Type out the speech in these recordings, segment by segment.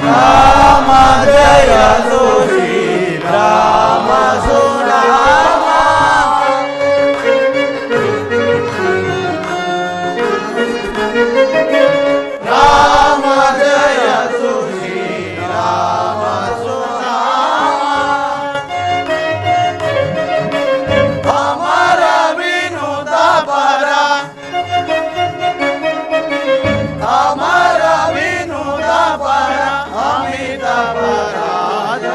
ರಾಮ ಜಯ ಶ್ರೀ ರಾಮ ಸುನಾಮ ರಾಮ ಜಯ ಶ್ರೀ ರಾಮ ಸುನಾಮ ಅಮರ ವಿನುತ ಪರ ಅಮರ ವಿನುತ ಪರ ಅಮಿತ ಪರಾಜ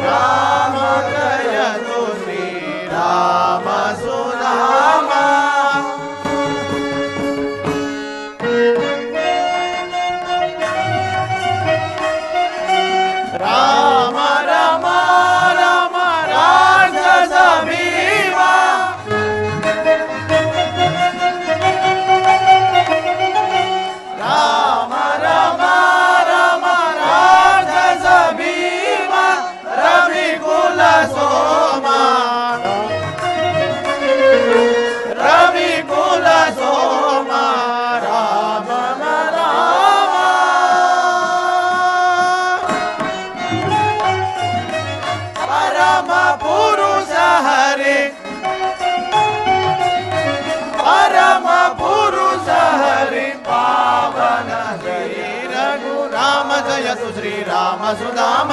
ರಾಮ ಜಯ ಶ್ರೀ ರಾಮ ಸುನಾಮ ರಾಮ ರಮ ರಮ ರಾಕ್ಷಸ ಭೀಮ ರಾಮ ರಮ ರಮ ರಾಕ್ಷಸ ಭೀಮ ರವಿಕುಲ ಸೋಮ ರವಿಕುಲ ಸೋಮ ರಾಮ ರಾಮ ಪರಮ ಪುರುಷ ಹರಿ ಪರಮ ಪುರುಷ ಹರಿ ಪಾವನ ಶ್ರೀ ರಘು ರಾಮ ಜಯತು ಶ್ರೀ ರಾಮ ಸುಧಾಮ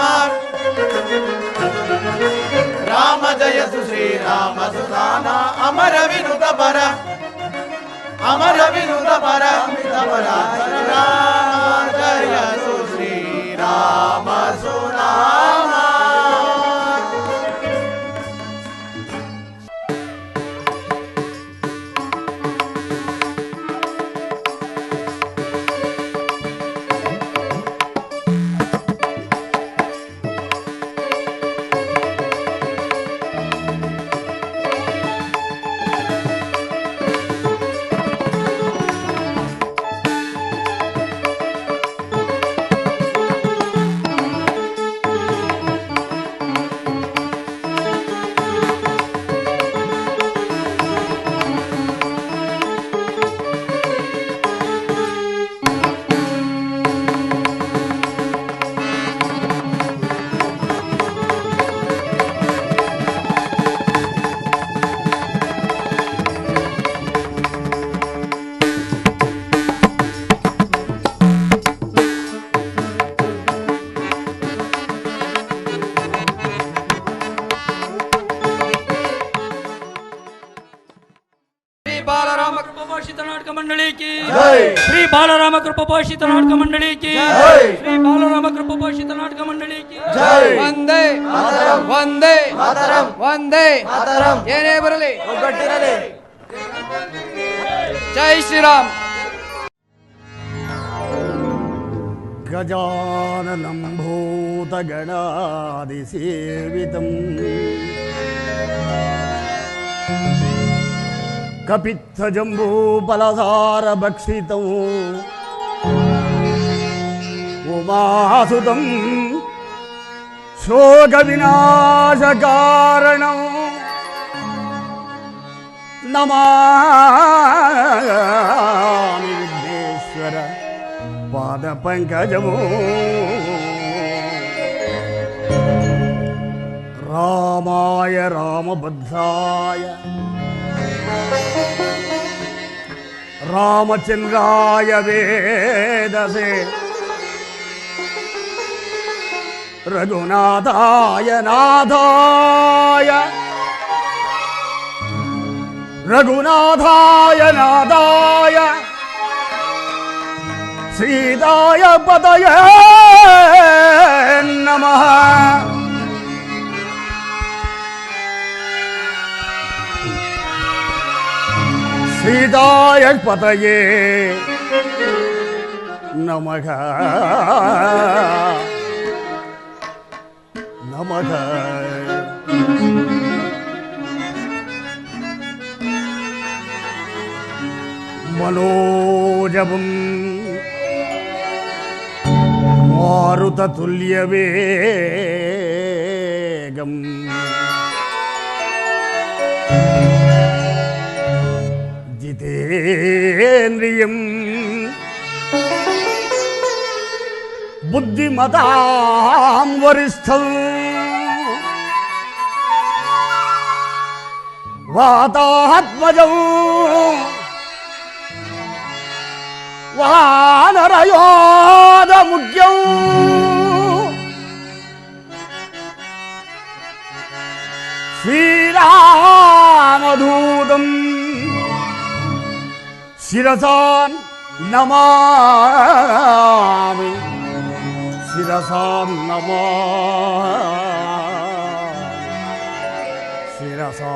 ರಾಮ ಜಯತು ಶ್ರೀ ರಾಮ ಸುಧಾನ ಅಮರ ವಿನುತ ಪರ ಅಮರ ವಿನುತ ಪರ ಅಮಿತ ಪರಾತ್ಪರ ರಾಮ ಜಯತು ಶ್ರೀ ರಾಮ ಸುನಾಮ नाटक मंडली की श्री बालराम कृपा पोषित नाटक मंडली की श्री बालराम कृपा पोषित नाटक मंडली की वंदे वंदे वंदे ಏನೇ ಬರಲಿ ಒಗ್ಗಟ್ಟಿರಲಿ ಜೈ ಶ್ರೀರಾಮ್ ಗಜಾನನಂ ಭೂತಗಣಾದಿಸೇವಿತಂ ಕಪಿತ್ಥಜಂಬೂಫಲಸಾರಭಕ್ಷಿತಂ ಉಮಾಸುತಂ ಶೋಕವಿನಾಶಕಾರಣಂ ನಮಾಮಿ ವಿಘ್ನೇಶ್ವರ ಪಾದಪಂಕಜಮೋ ರಾಮಾಯ ರಾಮಭದ್ರಾಯ ರಾಮಚಂದ್ರಾಯ ವೇದಸೆ ರಘುನಾಥಾಯ ನಾಥಾಯ ರಘುನಾಥಾಯ ನಾಥಾಯ ಸೀತಾಯ ಪತಯೇ ನಮಃ ಸೀತಾಯ ಪತಯೇ ನಮಃ ನಮಃ ಮನೋಜವಂ ಮಾರುತತುಲ್ಯವೇಗಂ ಜಿತೇಂದ್ರಿಯಂ बुद्धिमतां वरिष्ठं वातात्मजं वानरयोधमुख्यं श्रीरामदूतं शिरसा नमामि शिरसा नमामि शिरसा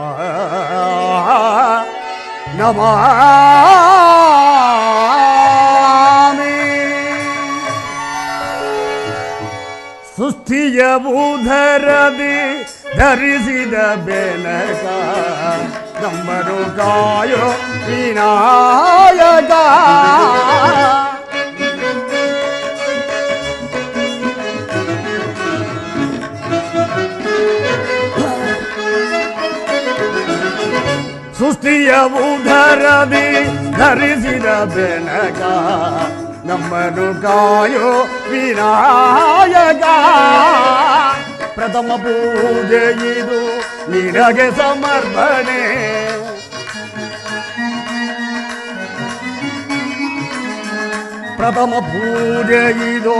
नमामि ಸುಸ್ಥಿಯ ಬೂಧರದಿ ಧರಿಸಿದ ಬೆನಕ ನಂಬರು ಕಾಯೋ ವಿನಾಯಕ ಸುಸ್ಥಿಯ ಬೂಧರದಿ ಧರಿಸಿದ ಬೆನಕ ನಮ್ಮನು ಕಾಯೋ ವಿನಾಯಕ ಪ್ರಥಮ ಪೂಜೆ ಇದು ನಿನಗೆ ಸಮರ್ಪಣೆ ಪ್ರಥಮ ಪೂಜೆ ಇದು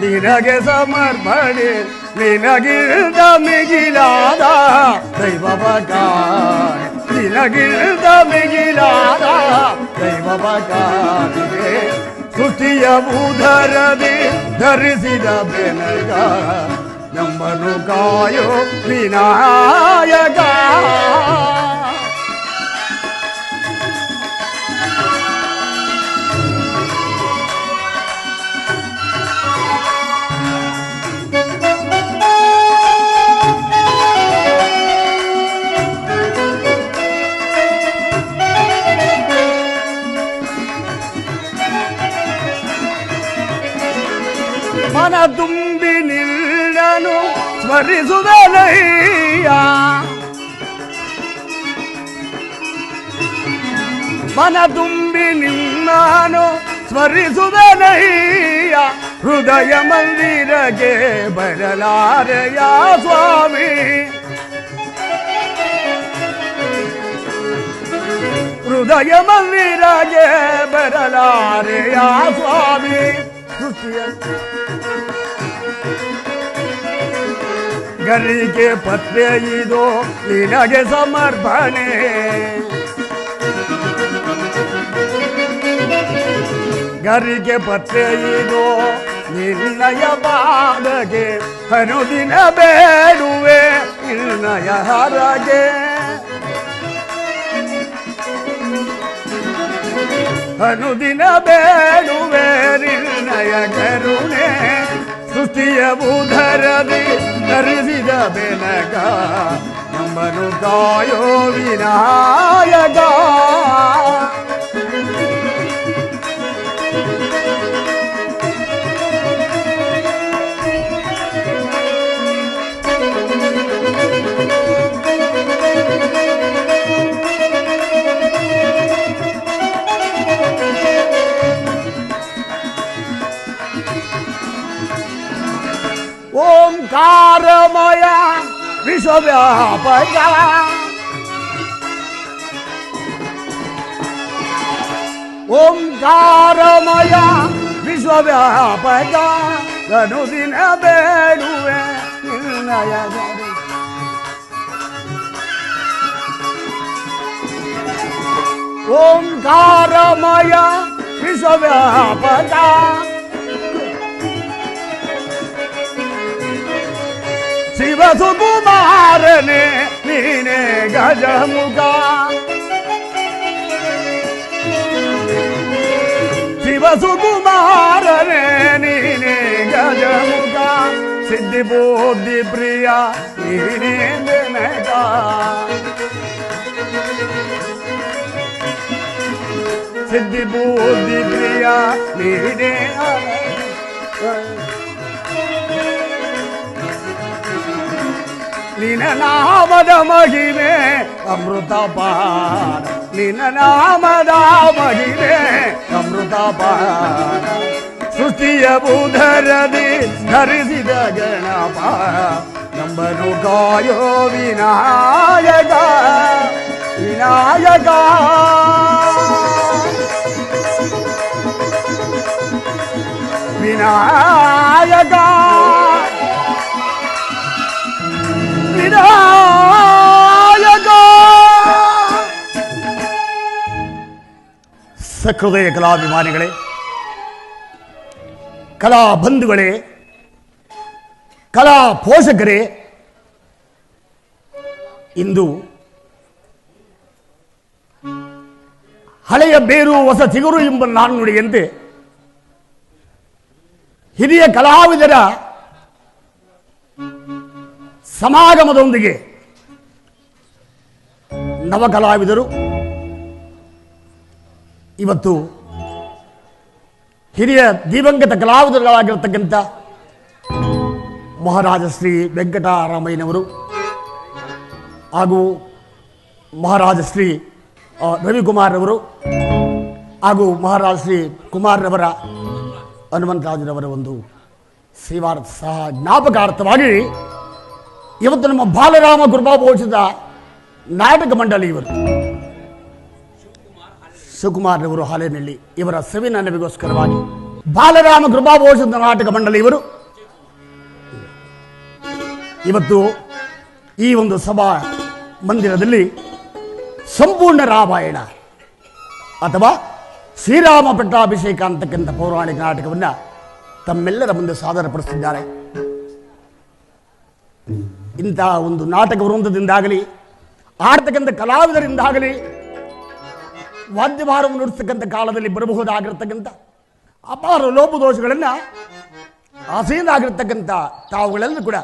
ನಿನಗೆ ಸಮರ್ಪಣೆ ನಿನಗಿಲ್ದ ಮಿಗಿಲಾದ ದೈವವ ಕಾಣೆ ನಿನಗಿಲ್ದ ಮಿಗಿಲಾದ ದೈವವ ಕಾಣಿಗೆ ಸುತಿಯ ಬೂಧರದಿ ಧರಿಸಿದ ಬೆನಗ ನಮ್ಮನು ಕಾಯೋ ವಿನಾಯಕ ಮನ ತುಂಬಿ ನಿಲ್ಲನು ಸ್ಮರಿಸುವೆನಯ್ಯ ಮನ ತುಂಬಿ ನಿನ್ನನು ಸ್ಮರಿಸುವೆನಯ್ಯ ಹೃದಯ ಮಂದಿರಗೆ ಬರಲಾರೆಯ ಸ್ವಾಮಿ ಹೃದಯ ಮಂದಿರಗೆ ಬರಲಾರೆಯ ಸ್ವಾಮಿ ಗರಿಗೆ ಪತ್ರೆ ಇದು ನಿನಗೆ ಸಮರ್ಪಣೆ ಗರಿಗೆ ಪತ್ರೆ ಇದು ನಿನ್ನಯ ಪಾದಗೆ ಅನುದಿನ ಬೇಡುವೆ ನಿನ್ನಯ ಹರಗೆ ಅನುದಿನ ಬೇಡುವೆ ನಿರ್ಣಯ ಕರುಣೆ ಸೃಷ್ಟಿಯ ಬೂಧರದಿ ಧರಿಸಿದ ಬೆನಕ ನಮ್ಮನು ಕಾಯೋ ವಿನಾಯಕ ಓಂಕಾರಮಯ ವಿಶ್ವವ್ಯಾಪಕ ಓಂಕಾರಮಯ ವಿಶ್ವವ್ಯಾಪಕ ಅನುದಿನ ಬೇಡುವೆ ನಿರ್ಣಯ ಓಂಕಾರಮಯ ವಿಶ್ವವ್ಯಾಪಕ ಶಿವ ಸುಕುಮಾರನೆ ನೀನೆ ಗಜಮುಖ ಶಿವ ಸುಕುಮಾರನೆ ನೀನೆ ಗಜಮುಖ ಸಿದ್ಧಿ ಬುದ್ಧಿ ಪ್ರಿಯ ನೀನೆ ಬೆನಕ ಸಿದ್ಧಿ ಬುದ್ಧಿ ಪ್ರಿಯ ನೀನೆ ನಿನ್ನ ನಾಮದ ಮಹಿಮೆ ಅಮೃತ ಪಾನ ನಿನ್ನ ನಾಮದ ಮಹಿಮೆ ಅಮೃತ ಪಾನ ಸೃಷ್ಟಿಯ ಬುಧರದಿ ಧರಿಸಿದ ಗಣಪ ನಂಬನು ಕಾಯೋ ವಿನಾಯಕ ವಿನಾಯಕ ವಿನಾಯಕ ವಿನಾಯಕ. ಸಹೃದಯ ಕಲಾಭಿಮಾನಿಗಳೇ, ಕಲಾ ಬಂಧುಗಳೇ, ಕಲಾ ಪೋಷಕರೇ, ಇಂದು ಹಳೆಯ ಬೇರು ಹೊಸ ಚಿಗುರು ಎಂಬ ನಾಣ್ಣುಡಿಯಂತೆ ಹಿರಿಯ ಕಲಾವಿದರ ಸಮಾಗಮದೊಂದಿಗೆ ನವ ಕಲಾವಿದರು ಇವತ್ತು ಹಿರಿಯ ದಿವಂಗತ ಕಲಾವಿದರುಗಳಾಗಿರ್ತಕ್ಕಂಥ ಮಹಾರಾಜ ಶ್ರೀ ವೆಂಕಟರಾಮಯ್ಯನವರು ಹಾಗೂ ಮಹಾರಾಜ ಶ್ರೀ ರವಿಕುಮಾರ್ ಅವರು ಹಾಗೂ ಮಹಾರಾಜ ಶ್ರೀ ಕುಮಾರ್ರವರ ಹನುಮಂತರಾಜರವರ ಒಂದು ಸೇವಾರ್ಥ ಸಹ ಜ್ಞಾಪಕಾರ್ಥವಾಗಿ ಇವತ್ತು ನಮ್ಮ ಬಾಲರಾಮ ಕೃಪಾಭೂಷಿತ ನಾಟಕ ಮಂಡಳಿ ಇವರು ಶಿವಕುಮಾರ್ರವರು ಹಾಲೇನಹಳ್ಳಿ ಇವರ ಸವಿನ ನೆನಪಿಗೋಸ್ಕರವಾಗಿ ಬಾಲರಾಮ ಕೃಪಾಭೂಷಿತ ನಾಟಕ ಮಂಡಳಿ ಇವರು ಇವತ್ತು ಈ ಒಂದು ಸಭಾ ಮಂದಿರದಲ್ಲಿ ಸಂಪೂರ್ಣ ರಾಮಾಯಣ ಅಥವಾ ಶ್ರೀರಾಮ ಪಟ್ಟಾಭಿಷೇಕ ಅಂತಕ್ಕಂಥ ಪೌರಾಣಿಕ ನಾಟಕವನ್ನು ತಮ್ಮೆಲ್ಲರ ಮುಂದೆ ಸಾದರಪಡಿಸಿದ್ದಾರೆ. ಇಂತಹ ಒಂದು ನಾಟಕ ವೃಂದದಿಂದಾಗಲಿ ಆಡ್ತಕ್ಕಂಥ ಕಲಾವಿದರಿಂದಾಗಲಿ ವಾದ್ಯಭಾರವನ್ನು ನುಡಿಸ್ತಕ್ಕಂಥ ಕಾಲದಲ್ಲಿ ಬರಬಹುದಾಗಿರ್ತಕ್ಕಂಥ ಅಪಾರ ಲೋಪದೋಷಗಳನ್ನು ಆಸೀನಾಗಿರ್ತಕ್ಕಂಥ ತಾವುಗಳೆಲ್ಲರೂ ಕೂಡ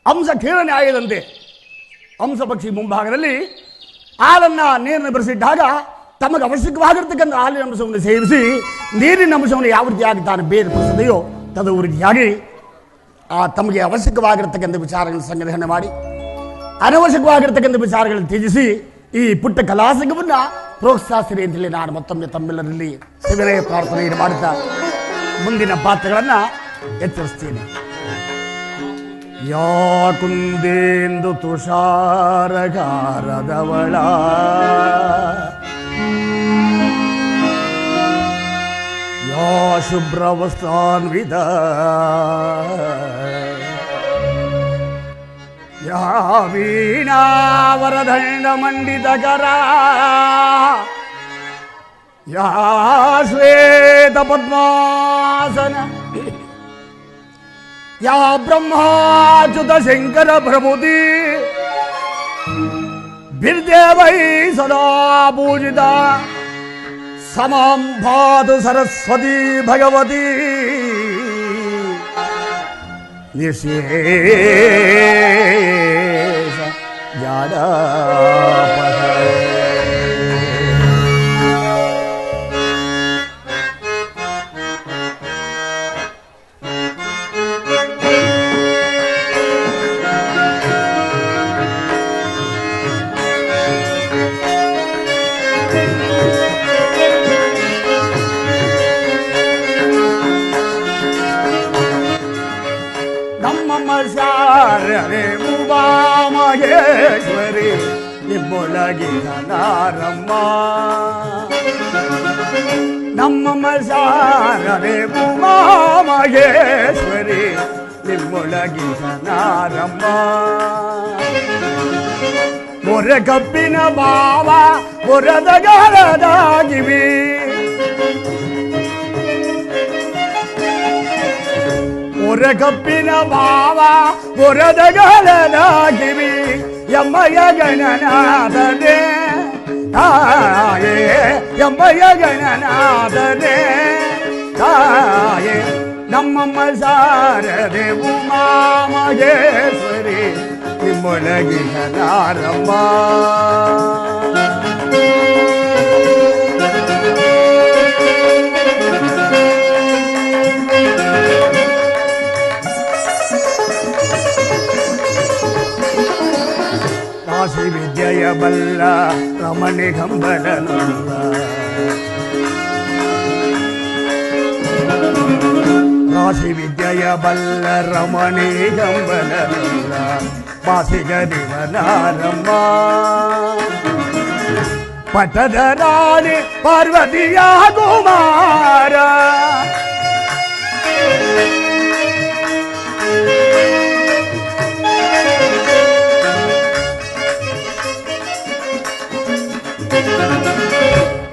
ಹಂಸ ಖೇಳ ನ್ಯಾಯದಂತೆ ಹಂಸ ಪಕ್ಷಿ ಮುಂಭಾಗದಲ್ಲಿ ಹಾಲನ್ನು ನೀರನ್ನು ಬೆರೆಸಿಟ್ಟಾಗ ತಮಗೆ ಅವಶ್ಯಕವಾಗಿರ್ತಕ್ಕಂಥ ಹಾಲಿನ ಅಂಶವನ್ನು ಸೇವಿಸಿ ನೀರಿನ ಅಂಶವನ್ನು ಯಾವ ರೀತಿಯಾಗಿ ತಾನು ಬೇರ್ಪಡಿಸದೆಯೋ ತದು ರೀತಿಯಾಗಿ ತಮಗೆ ಅವಶ್ಯಕವಾಗಿರ್ತಕ್ಕಂಥ ವಿಚಾರಗಳನ್ನು ಸಂಗ್ರಹಣೆ ಮಾಡಿ ಅನವಶ್ಯಕವಾಗಿರ್ತಕ್ಕಂಥ ವಿಚಾರಗಳನ್ನು ತ್ಯಜಿಸಿ ಈ ಪುಟ್ಟ ಕಲಾಸಂಗವನ್ನು ಪ್ರೋತ್ಸಾಹಿಸಿರಿ ಅಂತೇಳಿ ನಾನು ಮತ್ತೊಮ್ಮೆ ತಮ್ಮೆಲ್ಲರಲ್ಲಿ ಶಿವನೇ ಪ್ರಾರ್ಥನೆಯನ್ನು ಮಾಡುತ್ತಾ ಮುಂದಿನ ಪಾತ್ರಗಳನ್ನು ಎಚ್ಚರಿಸ್ತೇನೆ. ಯಾ ಕುಂದೇಂದು ತುಷಾರಗಾರದವಳ ಯಾ ಶುಭ್ರವಸ್ತ್ರಾನ್ವಿತ ಯಾ ವೀಣಾವರದಂಡ ಮಂಡಿತಕರ ಯಾ ಶ್ವೇತ ಪದ್ಮಾಸನ ಯಾ ಬ್ರಹ್ಮಾಚ್ಯುತ ಶಂಕರ ಪ್ರಭುತಿ ಬಿರ್ದೇವೈ ಸದಾ ಪೂಜಿತ ಸಮಾಂ ಭಾತು ಸರಸ್ವತಿ ಭಗವತಿ ನಿಶೇಷ ಜಾಡಪಥ. ಶಾರದೆ ಉಮಾ ಮಹೇಶ್ವರಿ ನಿಮ್ಮೊಳಗಿನ ನಾರಮ್ಮ ನಮ್ಮ ಶಾರದೆ ಉಮಾ ಮಹೇಶ್ವರಿ ನಿಮ್ಮೊಳಗಿನ ನಾರಮ್ಮ ಮೊರೆ ಕಪ್ಪಿನ ಭಾವ ಮೊರದಗಾರದಾಗಿವಿ ಮೊರೆ ಕಪ್ಪಿನ ಭಾವ ಮೊರದಗಾರದಾಗಿವಿ ಎಮ್ಮಯ ಗಣನಾದನೆ ತಾಯೇ ಎಮ್ಮಯ ಗಣನಾದನೆ ತಾಯೇ ನಮ್ಮಮ್ಮ ಶಾರದೆ ಉಮಾ ಮಹೇಶ್ವರಿ ನಿಮ್ಮೊಳಗಿನ ನಾರಮ್ಮ. ಕಾಶಿ ವಿದ್ಯೆಯ ಬಲ್ಲ ರಮಣಿ ಗಂಬಲನುಲ್ಲ ರಾಶಿ ವಿದ್ಯೆಯ ಬಲ್ಲ ರಮಣಿ ಗಂಬಲಲ್ಲ ಬಾಸಿಗರಿವನಾರಮ್ಮ ಪಟದ ರಾಣಿ ಪಾರ್ವತಿಯ ಕುಮಾರ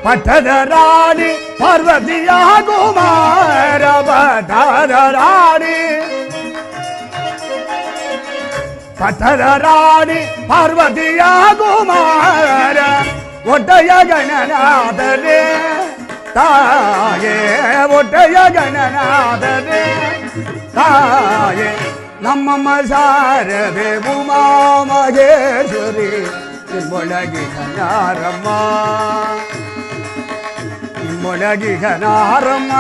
ಪಟದ ರಾಣಿ ಪಾರ್ವತಿಯ ಕುಮಾರ ಪಟದ ರಾಣಿ ಪಟದ ರಾಣಿ ಪಾರ್ವತಿಯ ಕುಮಾರ ಒಡ್ಡೆಯ ಗಣನಾದರೆ ತಾಯೇ ಒಡ್ಡೆಯ ಗಣನಾದರೆ ತಾಯೇ ನಮ್ಮಮ್ಮ ಶಾರದೆ ಉಮಾ ಮಹೇಶ್ವರಿ ನಿಮ್ಮೊಳಗಿಗನಾರಮ್ಮ ನಿಮ್ಮೊಳಗಿಗನಾರಮ್ಮ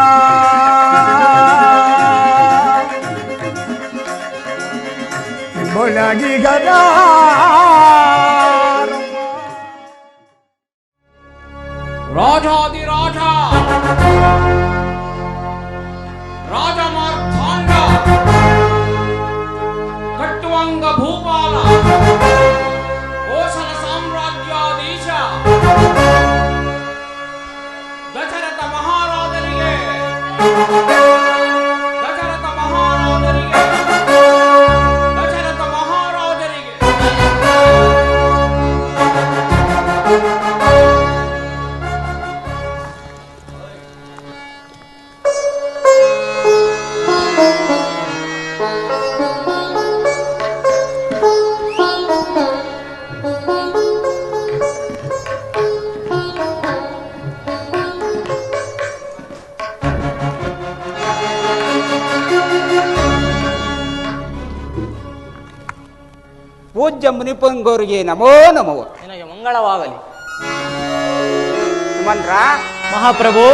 ನಿಮ್ಮೊಳಗಿಗನಾರಮ್ಮ ರಾಜಾದಿರಾಜ ರಾಜಮಾರ್ತಾಂಡ ಕಟ್ಟುವಂಗ ಭೂಪಾಲ ಕೋಸಲ ಸಾಮ್ರಾಜ್ಯಾಧೀಶ ದಶರಥ ಮಹಾರಾಜರಿಗೆ ದಶರಥ ಮಹಾರಾಜರಿಗೆ ದಶರಥ ಮಹಾರಾಜರಿಗೆ ಪೂಜ್ಯ ಮುನಿಪಂಗೋರಿಗೆ ನಮೋ ನಮೋ. ನಿನಗೆ ಮಂಗಳವಾಗಲಿ. ಸುಮಂತ್ರ ಮಹಾಪ್ರಭು,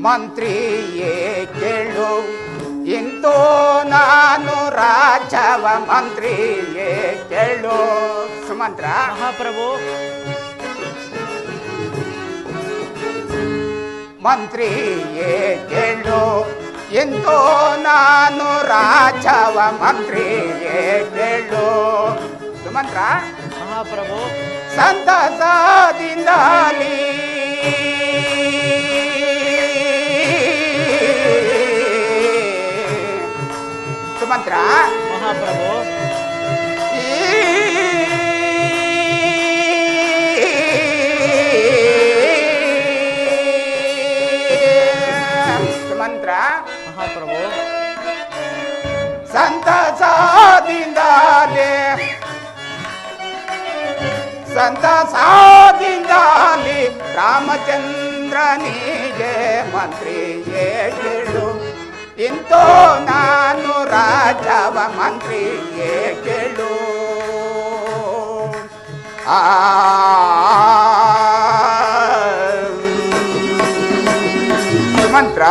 ಮಂತ್ರಿಯೇ ಕೇಳು ಇಂತೋ ನಾನು ರಾಜವ ಮಂತ್ರಿಯೇ ಕೇಳು. ಸುಮಂತ್ರ ಮಹಾಪ್ರಭು, ಮಂತ್ರಿಯೇ ಕೇಳು ಎಂತೋ ನಾನು ರಾಜವ ಮಂತ್ರಿಯೇ ಕೇಳು. ಸುಮಂತ್ರ ಮಹಾಪ್ರಭು, ಸಂತಸದಿಂದಲಿ ಸುಮಂತ್ರ ಮಹಾಪ್ರಭು, ಸುಮಂತ್ರ ಮಹಾಪ್ರಭು, ಸಂತಸದಿಂದಲೇ ಸಂತಸದಿಂದಲಿ ರಾಮಚಂದ್ರನಿಗೆ ಮಂತ್ರಿಯೇ ಕೇಳು ಇಂತೋ ನಾನು ರಾಜವ ಮಂತ್ರಿಯೇ ಕೇಳು. ಆ ಮಂತ್ರ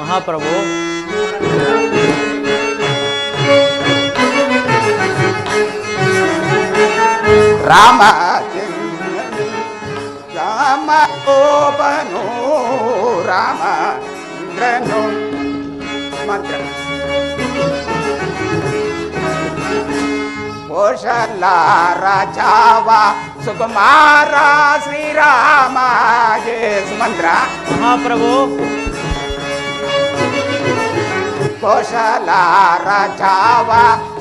ಮಹಾಪ್ರಭು, ರಾಮ ರಾಮ ಓಪನು ರಾಮಚಂದ್ರನು ಮಂತ್ರ ಕೋಶಲ ರಾಜಾವ ಸುಕುಮಾರ ಶ್ರೀರಾಮ ಮಂತ್ರ ಮಹಾಪ್ರಭು, ಕೋಶಲ ರಾಜಾವ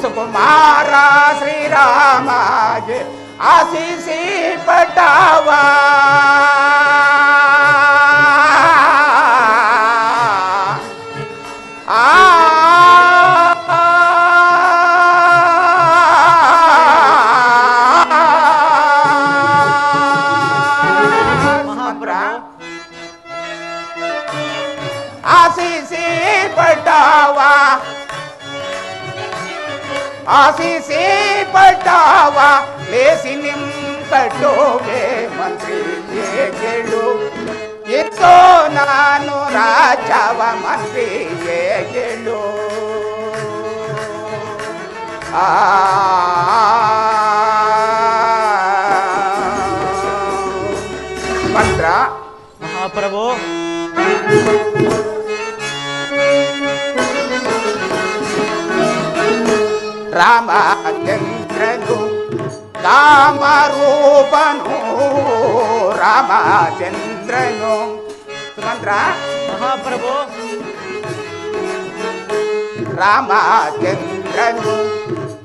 ಸುಕುಮಾರ ಶ್ರೀರಾಮ ಆಶೀಸಿ ಪಟಾವ ಆಶೀಸಿ ಪಟಾವ ಆಶೀಸಿ ಪಟಾವ ಲೇಸಿ ನಿಂಪಟೋಗೆ ಮಂತ್ರಿಯೇ ಕೇಳು ಎತ್ತೋ ನಾನು ರಾಜವ ಮಂತ್ರಿಯೇ ಕೇಳು. ಆ ಮಂತ್ರ ಮಹಾಪ್ರಭು ರಾಮಚಂದ್ರನು ಕಾಮರೂಪನು ರಾಮಚಂದ್ರನು ಮಂತ್ರ ಮಹಾಪ್ರಭು ರಾಮಚಂದ್ರನು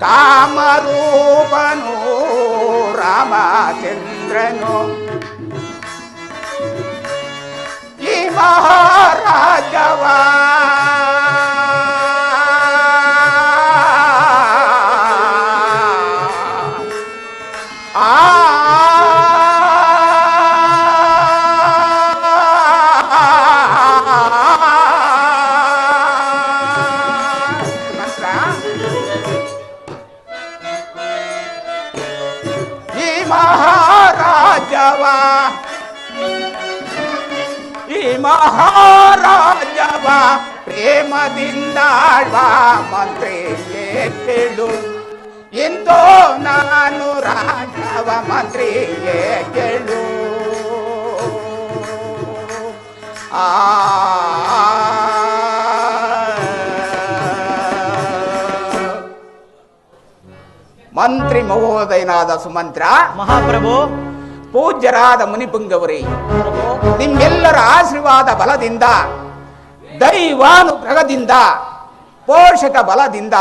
ಕಾಮರೂಪನು ರಾಮಚಂದ್ರನು ಈ ಮಹಾರಾಜವ ಮಹಾರಾಜವ ಪ್ರೇಮದಿಂದಾಳ್ವ ಮಂತ್ರಿಯೇ ಕೇಳು ಎಂದೋ ನಾನು ರಾಜವ ಮಂತ್ರಿಯೇ ಕೇಳು ಆ ಮಂತ್ರಿ ಮಹೋದಯನಾದ ಸುಮಂತ್ರ ಮಹಾಪ್ರಭು ಪೂಜ್ಯರಾದ ಮುನಿಪುಂಗವರೇ, ನಿಮ್ಮೆಲ್ಲರ ಆಶೀರ್ವಾದ ಬಲದಿಂದ ದೈವಾನುಗ್ರಹದಿಂದ ಪೋಷಕ ಬಲದಿಂದ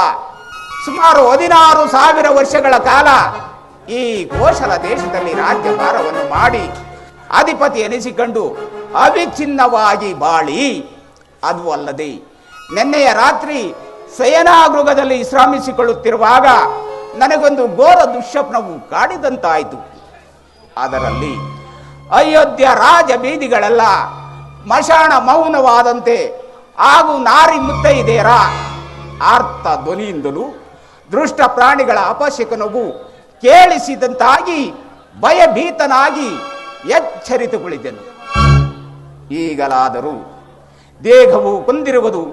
ಸುಮಾರು 16,000 ವರ್ಷಗಳ ಕಾಲ ಈ ಕೋಶಲ ದೇಶದಲ್ಲಿ ರಾಜ್ಯಭಾರವನ್ನು ಮಾಡಿ ಅಧಿಪತಿ ಎನಿಸಿಕೊಂಡು ಅವಿಚ್ಛಿನ್ನವಾಗಿ ಬಾಳಿ, ಅದು ಅಲ್ಲದೆ ನಿನ್ನೆಯ ರಾತ್ರಿ ಶಯನಾಗೃಹದಲ್ಲಿ ವಿಶ್ರಾಮಿಸಿಕೊಳ್ಳುತ್ತಿರುವಾಗ ನನಗೊಂದು ಘೋರ ದುಶ್ಯಪ್ನವು ಕಾಡಿದಂತಾಯಿತು. ಅದರಲ್ಲಿ ಅಯೋಧ್ಯ ರಾಜ ಬೀದಿಗಳೆಲ್ಲ ಮಶಾಣ ಮೌನವಾದಂತೆ ಹಾಗೂ ನಾರಿ ಮುತ್ತೈದೆಯರ ಆರ್ತ ಧ್ವನಿಯಿಂದಲೂ ದೃಷ್ಟ ಪ್ರಾಣಿಗಳ ಅಪಶಕನವು ಕೇಳಿಸಿದಂತಾಗಿ ಭಯಭೀತನಾಗಿ ಎಚ್ಚರಿತುಕೊಳ್ಳಿದ್ದೆನು. ಈಗಲಾದರೂ ದೇಹವು ಕುಂದಿರುವುದು,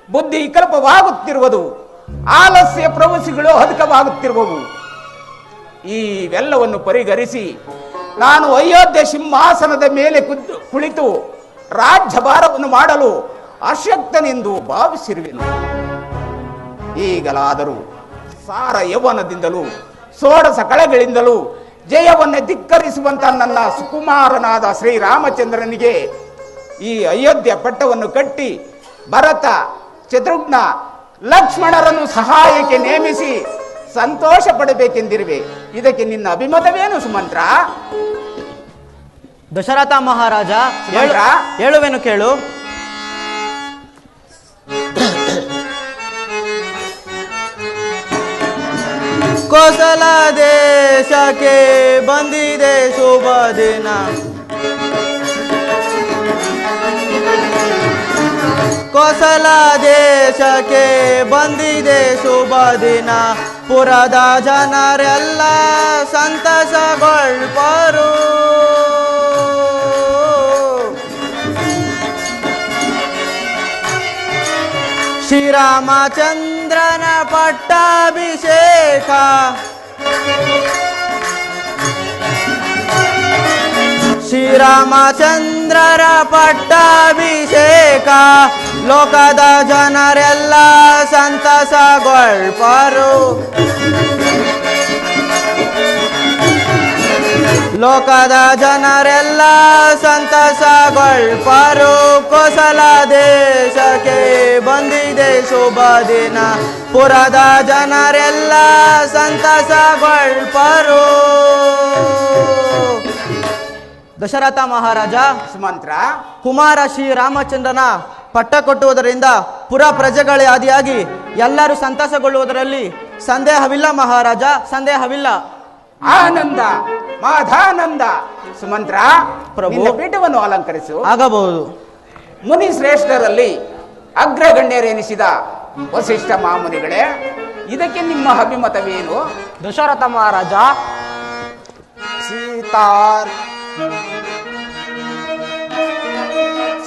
ಬುದ್ಧಿ ಕಲ್ಪವಾಗುತ್ತಿರುವುದು, ಆಲಸ್ಯ ಪ್ರವಸಿಗಳು ಅಧಿಕವಾಗುತ್ತಿರುವವು. ಇವೆಲ್ಲವನ್ನು ಪರಿಗಣಿಸಿ ನಾನು ಅಯೋಧ್ಯೆ ಸಿಂಹಾಸನದ ಮೇಲೆ ಕುಳಿತು ರಾಜ್ಯಭಾರವನ್ನು ಮಾಡಲು ಅಶಕ್ತನೆಂದು ಭಾವಿಸಿರುವೆನು. ಈಗಲಾದರೂ ಸಾರ ಯೌವನದಿಂದಲೂ ಷೋಡಶ ಕಳೆಗಳಿಂದಲೂ ಜಯವನ್ನೇ ಧಿಕ್ಕರಿಸುವಂತ ನನ್ನ ಸುಕುಮಾರನಾದ ಶ್ರೀರಾಮಚಂದ್ರನಿಗೆ ಈ ಅಯೋಧ್ಯೆ ಪಟ್ಟವನ್ನು ಕಟ್ಟಿ ಭರತ, ಶತ್ರುಘ್ನ, ಲಕ್ಷ್ಮಣರನ್ನು ಸಹಾಯಕ್ಕೆ ನೇಮಿಸಿ ಸಂತೋಷ ಪಡಬೇಕೆಂದಿರುವೆ. ಇದಕ್ಕೆ ನಿನ್ನ ಅಭಿಮತವೇನು ಸುಮಂತ್ರ? ದಶರಥ ಮಹಾರಾಜ ಸುಮಂತ್ರ? ಹೇಳುವೆನು ಕೇಳು. ಕೋಸಲ ದೇಶಕ್ಕೆ ಬಂದಿದೆ ಶುಭ ದಿನ, ಕೋಸಲ ದೇಶಕ್ಕೆ ಬಂದಿದೆ ಶುಭ ದಿನ, ಪುರದ ಜನರೆಲ್ಲ ಸಂತಸಗೊಳ್ಪರು. ಶ್ರೀರಾಮಚಂದ್ರನ ಪಟ್ಟಾಭಿಷೇಕ, ಶ್ರೀರಾಮಚಂದ್ರರ ಪಟ್ಟಾಭಿಷೇಕ, ಲೋಕದ ಜನರೆಲ್ಲ ಸಂತಸಗೊಳ್ಪರು. ಲೋಕದ ಜನರೆಲ್ಲ ಸಂತಸಗೊಳ್ಪರು. ಕೋಸಲ ದೇಶಕ್ಕೆ ಬಂದಿದೆ ಶುಭ ದಿನ, ಪುರದ ಜನರೆಲ್ಲ ಸಂತಸಗೊಳ್ಪರು. ದಶರಥ ಮಹಾರಾಜ, ಸುಮಂತ್ರ, ಕುಮಾರ ಶ್ರೀರಾಮಚಂದ್ರನ ಪಟ್ಟ ಕೊಟ್ಟುವುದರಿಂದ ಪುರ ಪ್ರಜೆಗಳೇ ಆದಿಯಾಗಿ ಎಲ್ಲರೂ ಸಂತಸಗೊಳ್ಳುವುದರಲ್ಲಿ ಸಂದೇಹವಿಲ್ಲ ಮಹಾರಾಜ, ಸಂದೇಹವಿಲ್ಲ. ಆನಂದ ಮಾಧಾನಂದ. ಸುಮಂತ್ರ, ಪ್ರಭು, ನಿನ್ನ ಪೀಠವನ್ನು ಅಲಂಕರಿಸು. ಆಗಬಹುದು. ಮುನಿ ಶ್ರೇಷ್ಠರಲ್ಲಿ ಅಗ್ರಗಣ್ಯರೆನಿಸಿದ ವಸಿಷ್ಠ ಮಾಮುನಿಗಳೇ, ಇದಕ್ಕೆ ನಿಮ್ಮ ಅಭಿಮತವೇನು? ದಶರಥ ಮಹಾರಾಜ,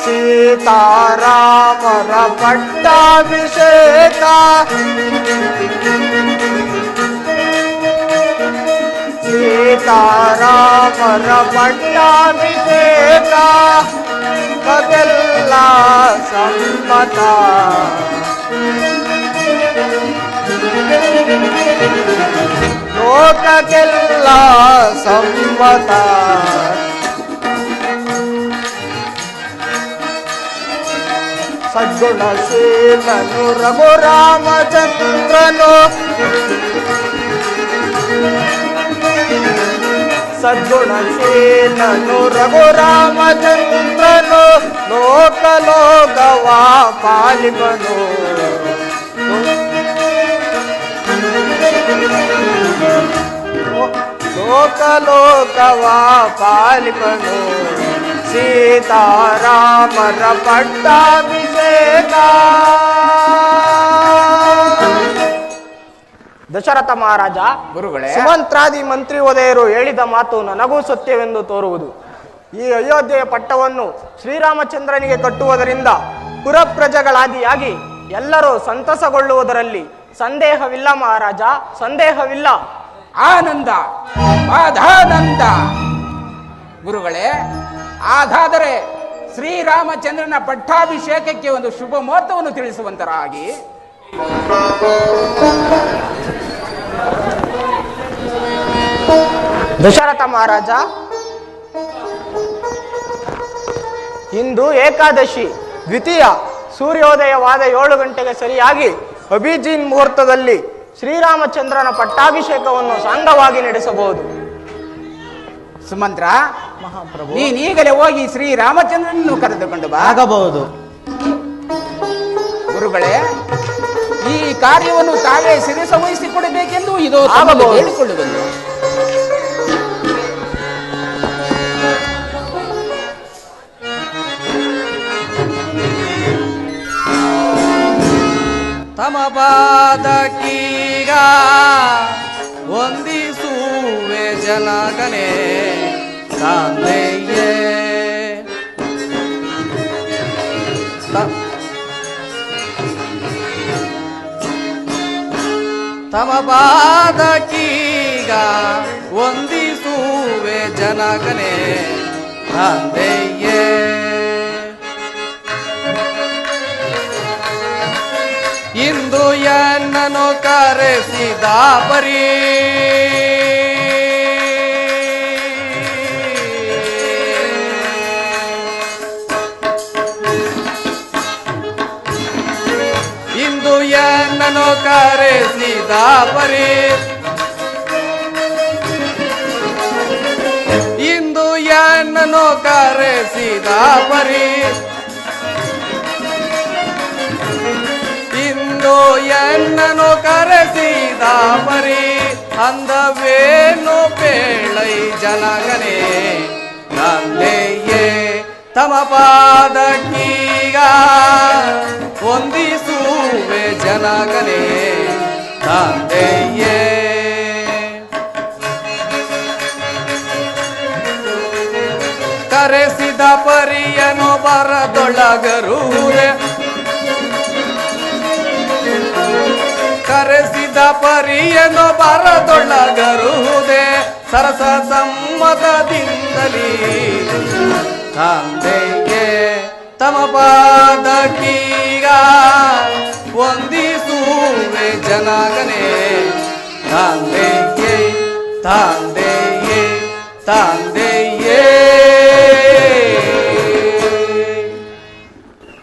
ಸೀತಾರಾಮರ ಪಟ್ಟಾಭಿಷೇಕ ಸೀತಾರಾಮರ ಪಟ್ಟಾಭಿಷೇಕ ಕಗೆಲ್ಲ ಸಮ್ಮತ ಲೋಕಕ್ಕೆಲ್ಲ ಸಮ್ಮತ ಸದ್ಗುಣಶೀಲನು ರಘುರಾಮಚಂದ್ರನು ಸದ್ಗುಣಶೀಲನು ರಘುರಾಮಚಂದ್ರನು ಲೋಕಲೋಕವ ಪಾಲಿಪನು ಲೋಕಲೋಕವ ಪಾಲಿಪನು ಸೀತಾರಾಮರ ಪಟ್ಟಾಭಿಷೇಕ. ದಶರಥ ಮಹಾರಾಜ, ಗುರುಗಳೇ, ಸುಮಂತ್ರಾದಿ ಮಂತ್ರಿ ಒಡೆಯರು ಹೇಳಿದ ಮಾತು ನನಗೂ ಸತ್ಯವೆಂದು ತೋರುವುದು. ಈ ಅಯೋಧ್ಯೆಯ ಪಟ್ಟವನ್ನು ಶ್ರೀರಾಮಚಂದ್ರನಿಗೆ ಕಟ್ಟುವುದರಿಂದ ಪುರಪ್ರಜೆಗಳಾದಿಯಾಗಿ ಎಲ್ಲರೂ ಸಂತಸಗೊಳ್ಳುವುದರಲ್ಲಿ ಸಂದೇಹವಿಲ್ಲ ಮಹಾರಾಜ, ಸಂದೇಹವಿಲ್ಲ. ಆನಂದ ಮಾಧಾನಂದ. ಗುರುಗಳೇ, ಹಾಗಾದರೆ ಶ್ರೀರಾಮಚಂದ್ರನ ಪಟ್ಟಾಭಿಷೇಕಕ್ಕೆ ಒಂದು ಶುಭ ಮುಹೂರ್ತವನ್ನು ತಿಳಿಸುವಂತರಾಗಿ ದಶರಥ ಮಹಾರಾಜ, ಇಂದು ಏಕಾದಶಿ ದ್ವಿತೀಯ, ಸೂರ್ಯೋದಯವಾದ 7 ಗಂಟೆಗೆ ಸರಿಯಾಗಿ ಅಭಿಜಿನ್ ಮುಹೂರ್ತದಲ್ಲಿ ಶ್ರೀರಾಮಚಂದ್ರನ ಪಟ್ಟಾಭಿಷೇಕವನ್ನು ಸಾಂಗವಾಗಿ ನಡೆಸಬಹುದು. ಸುಮಂತ್ರ, ಮಹಾಪ್ರಭು, ನೀನೀಗಲೇ ಹೋಗಿ ಶ್ರೀರಾಮಚಂದ್ರನನ್ನು ಕರೆದುಕೊಂಡು ಬಾ. ಆಗಬಹುದು. ಗುರುಗಳೇ, ಈ ಕಾರ್ಯವನ್ನು ತಾವೇ ಸಿರಿಸವಹಿಸಿಕೊಡಬೇಕೆಂದು ಇದು ಆಗಬಹುದು. ಹೇಳಿಕೊಳ್ಳುವುದು. ತಮ ಪಾದಕೀಗ ವಂದಿಸುವೆ ಜನಗಣೆ ತಂದೆಯೇ. ತಮ ಪಾದಕೀಗ ವಂದಿಸುವೆ ಜನಗಣೆ ತಂದೆಯೇ. ಇಂದು ಎನ್ನನು ಕರೆಸಿದ ಪರಿ ಇಂದು ಎನ್ನನು ಕರೆಸಿದ ಪರಿ ಇಂದು ಎನ್ನನು ಕರೆಸಿದ ಪರಿ ಎನ್ನನು ಕರೆಸಿದ ಪರಿ ಅಂದವೇನು ಪೇಳೈ ಜನಗನೇ ತಂದೆಯೇ. ತಮ ಪಾದಕೀಗ ವಂದಿಸುವೆ ಜನಗನೇ ತಂದೆಯೇ. ಕರೆಸಿದ ಪರಿಯನು ಬರದೊಳಗರೂರೆ ಕರೆಸಿದ ಪರಿಯನು ಬರದೊಳಗರುವುದೇ ಸರಸ ಸಮ್ಮತದಿಂದಲೇ ತಂದೆಗೆ. ತಮ ಪಾದಕೀಗ ವಂದಿಸುವೆ ಜನಗನೇ ತಂದೆಯೇ ತಂದೆಯೇ ತಂದೆಯೇ.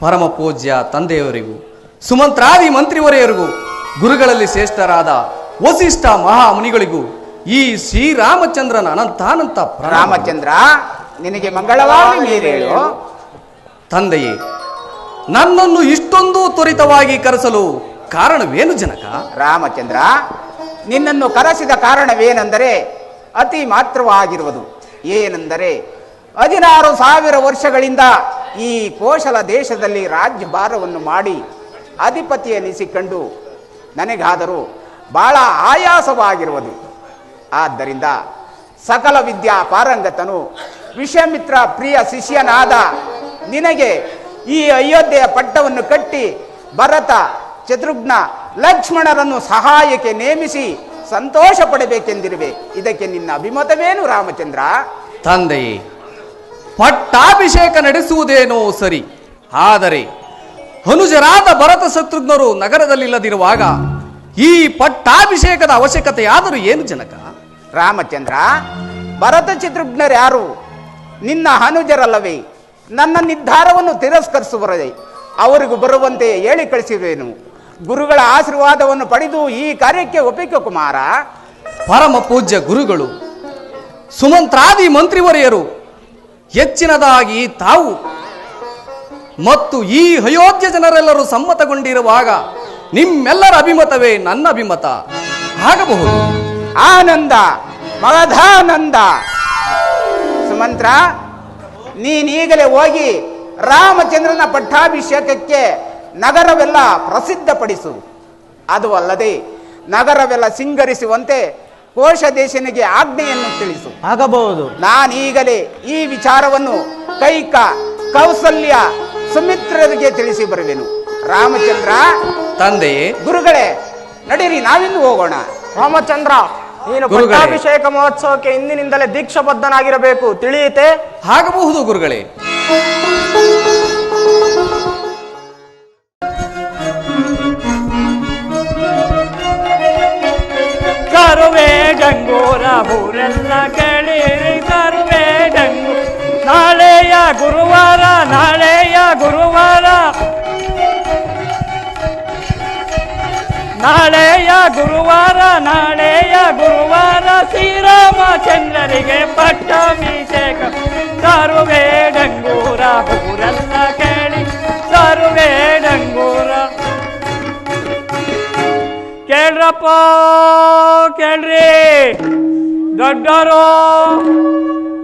ಪರಮ ಪೂಜ್ಯ ತಂದೆಯವರಿಗೂ ಸುಮಂತ್ರಾದಿ ಮಂತ್ರಿವರೆಯರಿಗೂ ಗುರುಗಳಲ್ಲಿ ಶ್ರೇಷ್ಠರಾದ ವಸಿಷ್ಠ ಮಹಾಮುನಿಗಳಿಗೂ ಈ ಶ್ರೀರಾಮಚಂದ್ರನ ಅನಂತಾನಂತ ರಾಮಚಂದ್ರ, ನಿನಗೆ ಮಂಗಳವಾಗಿ ನೀರೇಳು. ತಂದೆಯೇ, ನನ್ನನ್ನು ಇಷ್ಟೊಂದು ತ್ವರಿತವಾಗಿ ಕರೆಸಲು ಕಾರಣವೇನು ಜನಕ? ರಾಮಚಂದ್ರ, ನಿನ್ನನ್ನು ಕರೆಸಿದ ಕಾರಣವೇನೆಂದರೆ ಅತಿ ಮಾತ್ರವಾಗಿರುವುದು. ಏನೆಂದರೆ 16,000 ವರ್ಷಗಳಿಂದ ಈ ಕೋಶಲ ದೇಶದಲ್ಲಿ ರಾಜ್ಯಭಾರವನ್ನು ಮಾಡಿ ಅಧಿಪತಿ ಎನಿಸಿಕೊಂಡು ನನಗಾದರೂ ಬಹಳ ಆಯಾಸವಾಗಿರುವುದು. ಆದ್ದರಿಂದ ಸಕಲ ವಿದ್ಯಾ ಪಾರಂಗತನು ವಿಶ್ವಾಮಿತ್ರ ಪ್ರಿಯ ಶಿಷ್ಯನಾದ ನಿನಗೆ ಈ ಅಯೋಧ್ಯೆಯ ಪಟ್ಟವನ್ನು ಕಟ್ಟಿ ಭರತ, ಶತ್ರುಘ್ನ, ಲಕ್ಷ್ಮಣರನ್ನು ಸಹಾಯಕ್ಕೆ ನೇಮಿಸಿ ಸಂತೋಷ ಪಡಬೇಕೆಂದಿರುವೆ. ಇದಕ್ಕೆ ನಿನ್ನ ಅಭಿಮತವೇನು ರಾಮಚಂದ್ರ? ತಂದೆಯೇ, ಪಟ್ಟಾಭಿಷೇಕ ನಡೆಸುವುದೇನೋ ಸರಿ, ಆದರೆ ಅನುಜರಾದ ಭರತ ಶತ್ರುಘ್ನರು ನಗರದಲ್ಲಿಲ್ಲದಿರುವಾಗ ಈ ಪಟ್ಟಾಭಿಷೇಕದ ಅವಶ್ಯಕತೆಯಾದರೂ ಏನು ಜನಕ? ರಾಮಚಂದ್ರ, ಭರತ ಶತ್ರುಘ್ನರ್ಯಾರು ನಿನ್ನ ಅನುಜರಲ್ಲವೇ? ನನ್ನ ನಿರ್ಧಾರವನ್ನು ತಿರಸ್ಕರಿಸುವರೇ ಅವರಿಗೂ ಬರುವಂತೆ ಹೇಳಿ ಕಳಿಸಿರುವೆನು. ಗುರುಗಳ ಆಶೀರ್ವಾದವನ್ನು ಪಡೆದು ಈ ಕಾರ್ಯಕ್ಕೆ ಒಪ್ಪಿಕ ಕುಮಾರ. ಪರಮ ಪೂಜ್ಯ ಗುರುಗಳು, ಸುಮಂತ್ರಾದಿ ಮಂತ್ರಿವರಿಯರು, ಹೆಚ್ಚಿನದಾಗಿ ತಾವು ಮತ್ತು ಈ ಅಯೋಧ್ಯ ಜನರೆಲ್ಲರೂ ಸಮ್ಮತಗೊಂಡಿರುವಾಗ ನಿಮ್ಮೆಲ್ಲರ ಅಭಿಮತವೇ ನನ್ನ ಅಭಿಮತ ಆಗಬಹುದು. ಆನಂದ, ಮಗಧಾನಂದ. ಸುಮಂತ್ರ, ನೀನೀಗಲೇ ಹೋಗಿ ರಾಮಚಂದ್ರನ ಪಟ್ಟಾಭಿಷೇಕಕ್ಕೆ ನಗರವೆಲ್ಲ ಪ್ರಸಿದ್ಧಪಡಿಸು. ಅದು ಅಲ್ಲದೆ ನಗರವೆಲ್ಲ ಸಿಂಗರಿಸುವಂತೆ ಕೋಶದೇಶನಿಗೆ ಆಜ್ಞೆಯನ್ನು ತಿಳಿಸು. ಆಗಬಹುದು. ನಾನೀಗಲೇ ಈ ವಿಚಾರವನ್ನು ಕೈಕ, ಕೌಸಲ್ಯ, ಸುಮಿತ್ರರಿಗೆ ತಿಳಿಸಿ ಬರುವೆನು. ರಾಮಚಂದ್ರ, ತಂದೆಯೇ, ಗುರುಗಳೇ, ನಡೀರಿ, ನಾವಿಂದು ಹೋಗೋಣ. ರಾಮಚಂದ್ರ, ನೀನು ಗುರುಗಳೇ. ಪಟ್ಟಾಭಿಷೇಕ ಮಹೋತ್ಸವಕ್ಕೆ ಇಂದಿನಿಂದಲೇ ದೀಕ್ಷಾಬದ್ಧನಾಗಿರಬೇಕು, ತಿಳಿಯಿತೆ? ಆಗಬಹುದು ಗುರುಗಳೇ. ಕರುವೆ ಡಂಗೂರ ಊರೆಲ್ಲ ಕೇಳಿರಿ, ಕರುವೆ ಡಂಗು. ನಾಳೆಯ ಗುರುವಾರ, ನಾಳೆಯ ಗುರುವಾರ, ನಾಳೆಯ ಗುರುವಾರ, ನಾಳೆಯ ಗುರುವಾರ ಶ್ರೀರಾಮಚಂದ್ರರಿಗೆ ಪಟ್ಟಾಭಿಷೇಕ. ಕರುವೆ ಡಂಗೂರ ಊರೆಲ್ಲ ಕೇಳಿ, ಕರುವೆ ಡಂಗೂರ. ಕೇಳ್ರಪ್ಪ, ಕೇಳ್ರಿ, ದೊಡ್ಡವರು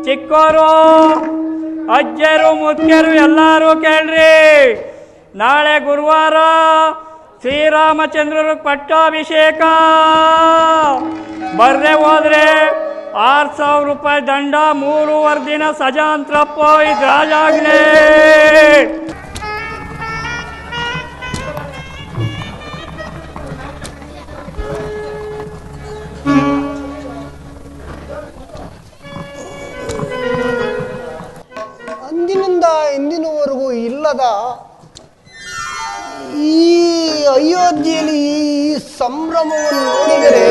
ಚಿಕ್ಕವರು, ಅಜ್ಜರು ಮುಖ್ಯರು ಎಲ್ಲರೂ ಕೇಳ್ರಿ. ನಾಳೆ ಗುರುವಾರ ಶ್ರೀರಾಮಚಂದ್ರರಿಗೆ ಪಟ್ಟಾಭಿಷೇಕ. ಬರ್ರೆ ಹೋದ್ರೆ 6,000 ರೂಪಾಯಿ ದಂಡ, 3 ದಿನ ಸಜಾಂತ್ರಪ್ಪ. ಇದು ರಾಜಾಜ್ಞೆ. ಅಂದಿನಿಂದ ಇಂದಿನವರೆಗೂ ಇಲ್ಲದ ಈ ಅಯೋಧ್ಯೆಯಲ್ಲಿ ಈ ಸಂಭ್ರಮವನ್ನು ನೋಡಿದರೆ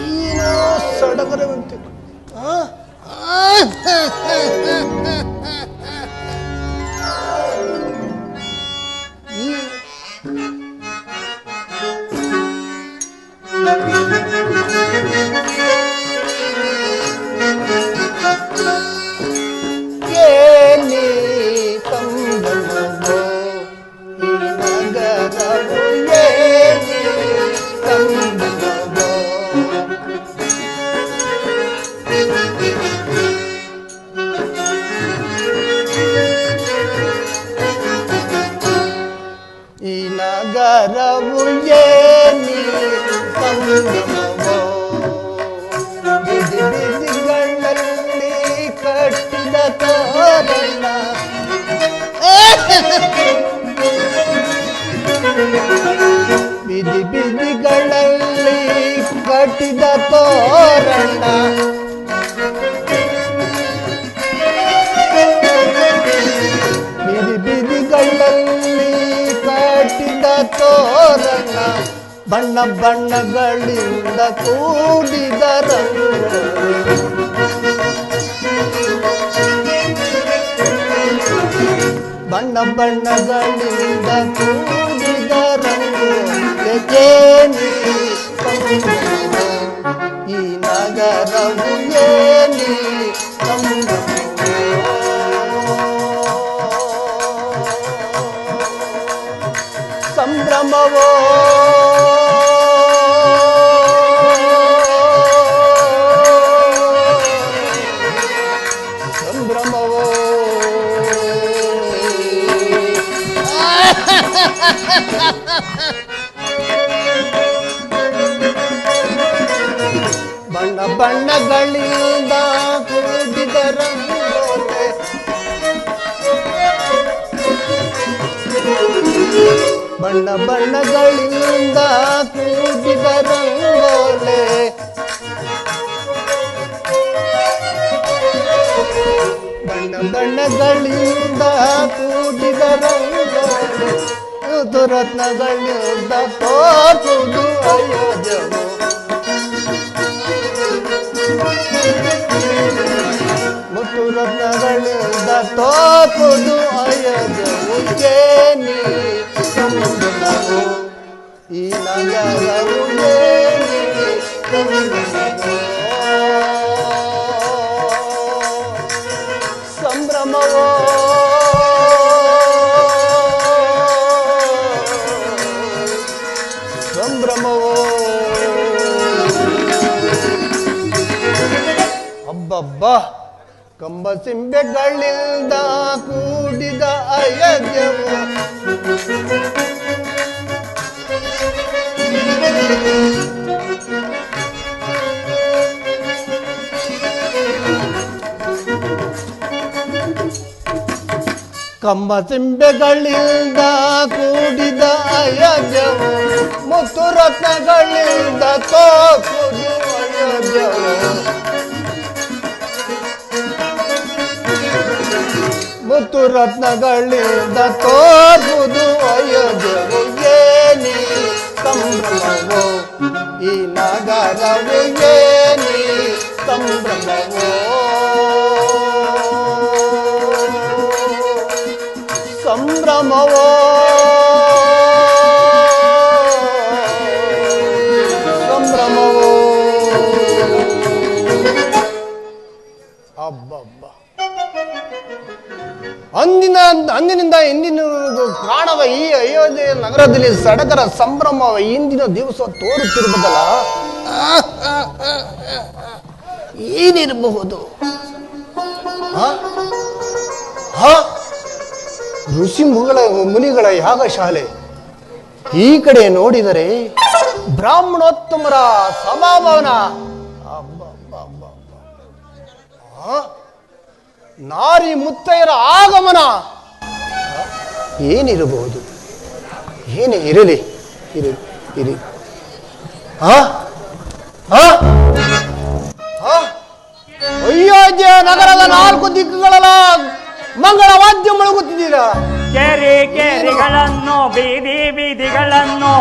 ಏನೋ ಸಡಗರವಂತೆ. ಈ ನಗರವು ಏನಿ ಸಂಭ್ರಮವೋ, ಬಿದಿ ಬಿದಿಗಳಲ್ಲಿ ಕಟ್ಟಿದ ತೋರಣ, ಬಿದಿ ಬಿದಿಗಳಲ್ಲಿ ಕಟ್ಟಿದ ತೋರಣ, ಬಿದಿ ಬಿದಿಗಳಲ್ಲಿ ಕಟ್ಟಿದ ತೋರಣ, ಬಣ್ಣ ಬಣ್ಣಗಳಿಂದ ಕೂಡಿದ ರಂಗು, ಬಣ್ಣ ಬಣ್ಣಗಳಿಂದ ಕೂಡಿದ ರಂಗು. ಏನಿ ಸಂಭ್ರಮವೋ, ಈ ನಗರವು ಏನಿ ಸಂಭ್ರಮವೋ. ಸಂಭ್ರಮವೋ, ಬಣ್ಣ ಬಣ್ಣಗಳಿಂದ ಕೂಡಿದ ರಂಗೋಲೆ, ಬಣ್ಣ ಬಣ್ಣಗಳಿಂದ ಕೂಡಿದ ರಂಗೋಲೆ ಬಣ್ಣ ಬಣ್ಣಗಳಿಂದ ಕೂಡಿದ ರಂಗೋಲೆ ಋತುರತ್ನಗಳಿಂದ ತೋರುವುದು ಅಯೋಧ್ಯವು ಮುತ್ತು ರತ್ನಗಳಿಂದ ತೋರುವುದು ಅಯೋಧ್ಯವು ಏನಿ ಸಂಭ್ರಮವು ಈ ನಗರವು ಏನಿ ಸಂಭ್ರಮವೋ ಸಂಭ್ರಮವೋ ಅಬ್ಬಬ್ಬ ಕಂಬಸಿಂಬೆಗಳಿಂದ ಕೂಡಿದ ಅಯೋಧ್ಯವು ಕಂಬಸಿಂಬೆಗಳಿಂದ ಕೂಡಿದ ಅಯೋಧ್ಯವು ಮುತ್ತು ರತ್ನಗಳಿಂದ ತೋರುವುದು ಅಯೋಧ್ಯವು ಮುತ್ತು ರತ್ನಗಳಿಂದ ತೋರುವುದು ಅಯೋಧ್ಯವು ಏನಿ ಸಂಭ್ರಮವೋ ಈ ನಗರವು ಏನಿ ಸಂಭ್ರಮವೋ ಸಂಭ್ರಮವೋ ಸಂಭ್ರಮವೋ ಅಬ್ಬಬ್ಬ ಅಂದಿನಿಂದ ಇಂದಿನವರೆಗೂ ಕಾಣುವ ಈ ಅಯೋಧ್ಯೆ ನಗರದಲ್ಲಿ ಸಡಗರ ಸಂಭ್ರಮ ಇಂದಿನ ದಿವಸ ತೋರುತ್ತಿರಬಹುದಲ್ಲ ಏನಿರಬಹುದು ಋಷಿ ಮುನಿಗಳ ಯಾಗಶಾಲೆ ಈ ಕಡೆ ನೋಡಿದರೆ ಬ್ರಾಹ್ಮಣೋತ್ತಮರ ಸಭಾಭವನ ನಾರಿ ಮುತ್ತೈಯರ ಆಗಮನ ಏನಿರಬಹುದು ಏನೇ ಇರಲಿ ಇರಿ ಅಯೋಧ್ಯೆ ನಗರದ 4 ದಿಕ್ಕುಗಳ ಮಂಗಳ ವಾದ್ಯ ಮೊಳಗುತ್ತಿದ್ದೀರಾ ಕೆರೆಗಳನ್ನು ಬೀದಿಗಳನ್ನು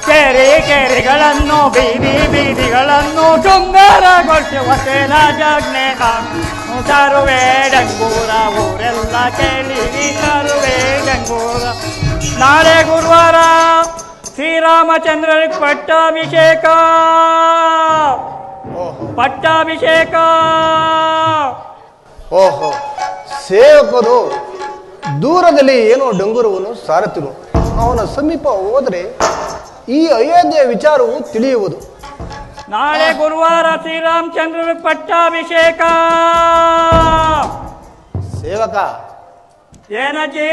ಕೆರೆಗಳನ್ನು ಬೀದಿಗಳನ್ನು ಶೃಂಗಾರಗೊಳಿಸುವ ರಾಜಜ್ಞೆ ತರುವೆ ಡಂಗೂರ ಊರೆಲ್ಲ ಕೇಳಿರಿ ತರುವೆ ಡಂಗೂರ ನಾಳೆ ಗುರುವಾರ ಶ್ರೀರಾಮಚಂದ್ರನಿಗೆ ಪಟ್ಟಾಭಿಷೇಕ ಓಹೋ ಸೇವಕರು ದೂರದಲ್ಲಿ ಏನೋ ಡಂಗುರವನ್ನು ಸಾರುತ್ತಿರು ಅವನ ಸಮೀಪ ಹೋದರೆ ಈ ಅಯೋಧ್ಯೆಯ ವಿಚಾರವು ತಿಳಿಯುವುದು ನಾಳೆ ಗುರುವಾರ ಶ್ರೀರಾಮಚಂದ್ರನ ಪಟ್ಟಾಭಿಷೇಕ ಸೇವಕ ಏನಜ್ಜಿ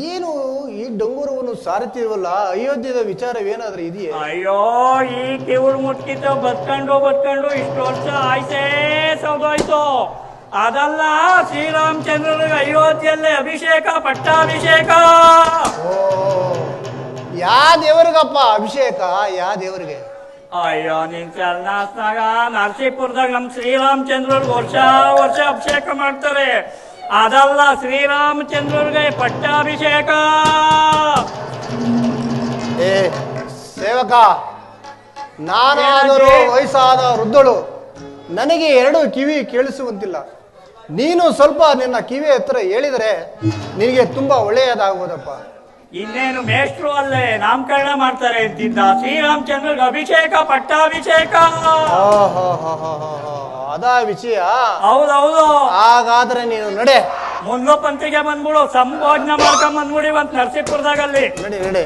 ಏನು ಈ ಡಂಗುರವನ್ನು ಸಾರುತ್ತಿರುವಲ್ಲ ಅಯೋಧ್ಯೆಯ ವಿಚಾರವೇನಾದ್ರೂ ಇದೆಯೇ ಅಯ್ಯೋ ಈ ಕಿವುಡು ಮುಟ್ಕಿತ್ತು ಬದ್ಕೊಂಡು ಇಷ್ಟು ವರ್ಷ ಆಯ್ತೇ ಸೌದೋಯ್ತು ಅದಲ್ಲ ಶ್ರೀರಾಮಚಂದ್ರನಿಗೆ ಅಯೋಧ್ಯೆಯಲ್ಲೇ ಅಭಿಷೇಕ ಪಟ್ಟಾಭಿಷೇಕ ಯಾ ದೇವರಿಗಪ್ಪ ಅಭಿಷೇಕ ಯಾ ದೇವರಿಗೆ ಅಯ್ಯೋ ನಿನ್ ಚರಣಾಸ್ನಾಗ ನರಸೀಪುರದಾಗ ನಮ್ ಶ್ರೀರಾಮಚಂದ್ರರಿಗೆ ವರ್ಷ ಅಭಿಷೇಕ ಮಾಡ್ತಾರೆ ಅದಲ್ಲ ಶ್ರೀರಾಮಚಂದ್ರರಿಗೆ ಪಟ್ಟಾಭಿಷೇಕ ಏ ಸೇವಕ ನಾನಾದರೂ ವಯಸ್ಸಾದ ವೃದ್ಧಳು ನನಗೆ 2 ಕಿವಿ ಕೇಳಿಸುವಂತಿಲ್ಲ ನೀನು ಸ್ವಲ್ಪ ನಿನ್ನ ಕಿವಿ ಹತ್ರ ಹೇಳಿದರೆ ನಿನಗೆ ತುಂಬಾ ಒಳ್ಳೆಯದಾಗುವುದಪ್ಪ ಇನ್ನೇನು ಮೇಷ್ಟ್ರು ಅಲ್ಲೇ ನಾಮಕರಣ ಮಾಡ್ತಾರೆ ಅಂತಿದ್ದ ಶ್ರೀರಾಮಚಂದ್ರಗೆ ಅಭಿಷೇಕ ಪಟ್ಟಾಭಿಷೇಕ ಅದಾ ವಿಷಯ ಹೌದೌದು ಹಾಗಾದ್ರೆ ನೀನು ನಡೆ ಮುಂದೋ ಪಂಕ್ತಿಗೆ ಬಂದ್ಬಿಡು ಸಂಭೋಜನ ಮಾಡ್ಕೊಂಡ್ ಬಂದ್ಬಿಡಿ ಅಂತ ನರಸೀಪುರದಾಗಲ್ಲಿ ನಡೆ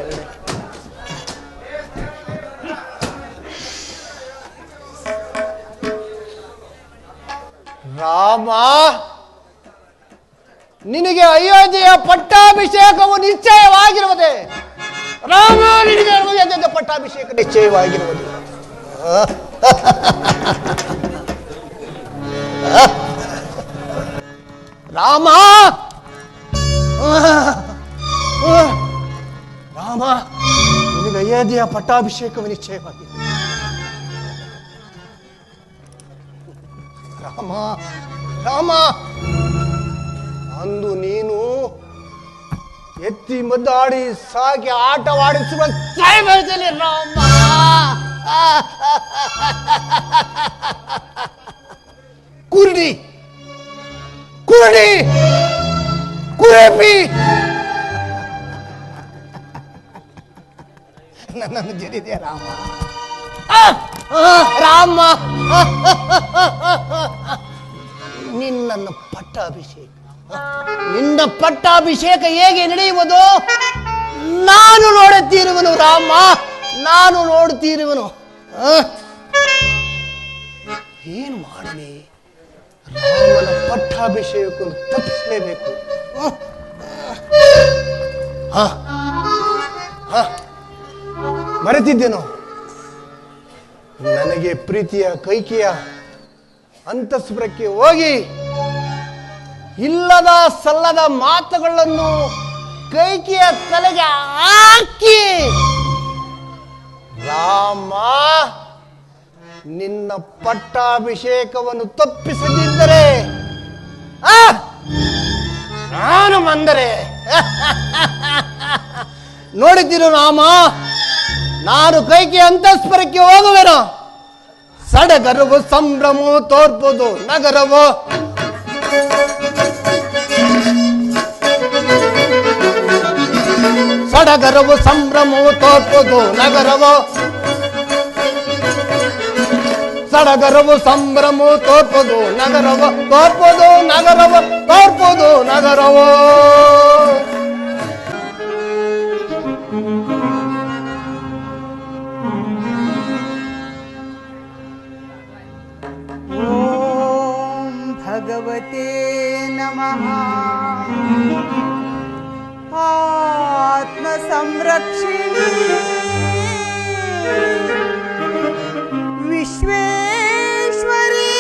ರಾಮ ನಿನಗೆ ಅಯೋಧ್ಯೆಯ ಪಟ್ಟಾಭಿಷೇಕವು ನಿಶ್ಚಯವಾಗಿರುವುದೇ ರಾಮ ನಿನಗೆ ಅಯೋಧ್ಯೆಯ ಪಟ್ಟಾಭಿಷೇಕ ನಿಶ್ಚಯವಾಗಿರುವುದು ರಾಮ ನಿನ್ನದೆಯ ಪಟ್ಟಾಭಿಷೇಕವು ನಿಶ್ಚಯವಾಗಿದೆ. ರಾಮ ರಾಮ, ಅಂದು ನೀನು ಎತ್ತಿ ಮುದ್ದಾಡಿ ಸಾಕಿ ಆಟವಾಡಿಸುವ ಸಾಯಬೇಕಲ್ಲಿ ರಾಮ. ಕುರುಡಿ ಕುರುಡಿ ಕುರೇಪಿ ನನ್ನನ್ನು ಜರಿದೆ ರಾಮ. ರಾಮ, ನಿನ್ನ ಪಟ್ಟಾಭಿಷೇಕ, ನಿನ್ನ ಪಟ್ಟಾಭಿಷೇಕ ಹೇಗೆ ನಡೆಯುವುದು ನಾನು ನೋಡುತ್ತೀರುವನು ರಾಮ, ನಾನು ನೋಡುತ್ತೀರುವನು. ಏನು ಮಾಡಲಿ? ರಾಮನ ಪಟ್ಟಾಭಿಷೇಕವನ್ನು ತಪ್ಪಿಸಲೇಬೇಕು. ಮರೆತಿದ್ದೇನೋ, ನನಗೆ ಪ್ರೀತಿಯ ಕೈಕೆಯ ಅಂತಃಪುರಕ್ಕೆ ಹೋಗಿ ಇಲ್ಲದ ಸಲ್ಲದ ಮಾತುಗಳನ್ನು ಕೈಕೆಯ ತಲೆಗೆ ಹಾಕಿ ರಾಮ ನಿನ್ನ ಪಟ್ಟಾಭಿಷೇಕವನ್ನು ತಪ್ಪಿಸದಿದ್ದರೆ ನಾನು ಬಂದರೆ ನೋಡಿದ್ದೀರು ರಾಮ, ನಾನು ಕೈಕೆಯ ಅಂತಃಪುರಕ್ಕೆ ಹೋಗುವೆನು. ಸಡಗರವು ಸಂಭ್ರಮವು ತೋರ್ಪುದು ನಗರವು, ಸಡಗರವು ಸಂಭ್ರಮವು ತೋರ್ಪುದು ನಗರವು, ಸಡಗರವು ಸಂಭ್ರಮವು ತೋರ್ಪುದು ನಗರವು, ತೋರ್ಪುದು ನಗರವು, ತೋರ್ಪುದು ನಗರವು. ಭಗವತೆ ನಮಃ. ಆತ್ಮ ಸಂರಕ್ಷಿಣಿ ವಿಶ್ವೇಶ್ವರಿ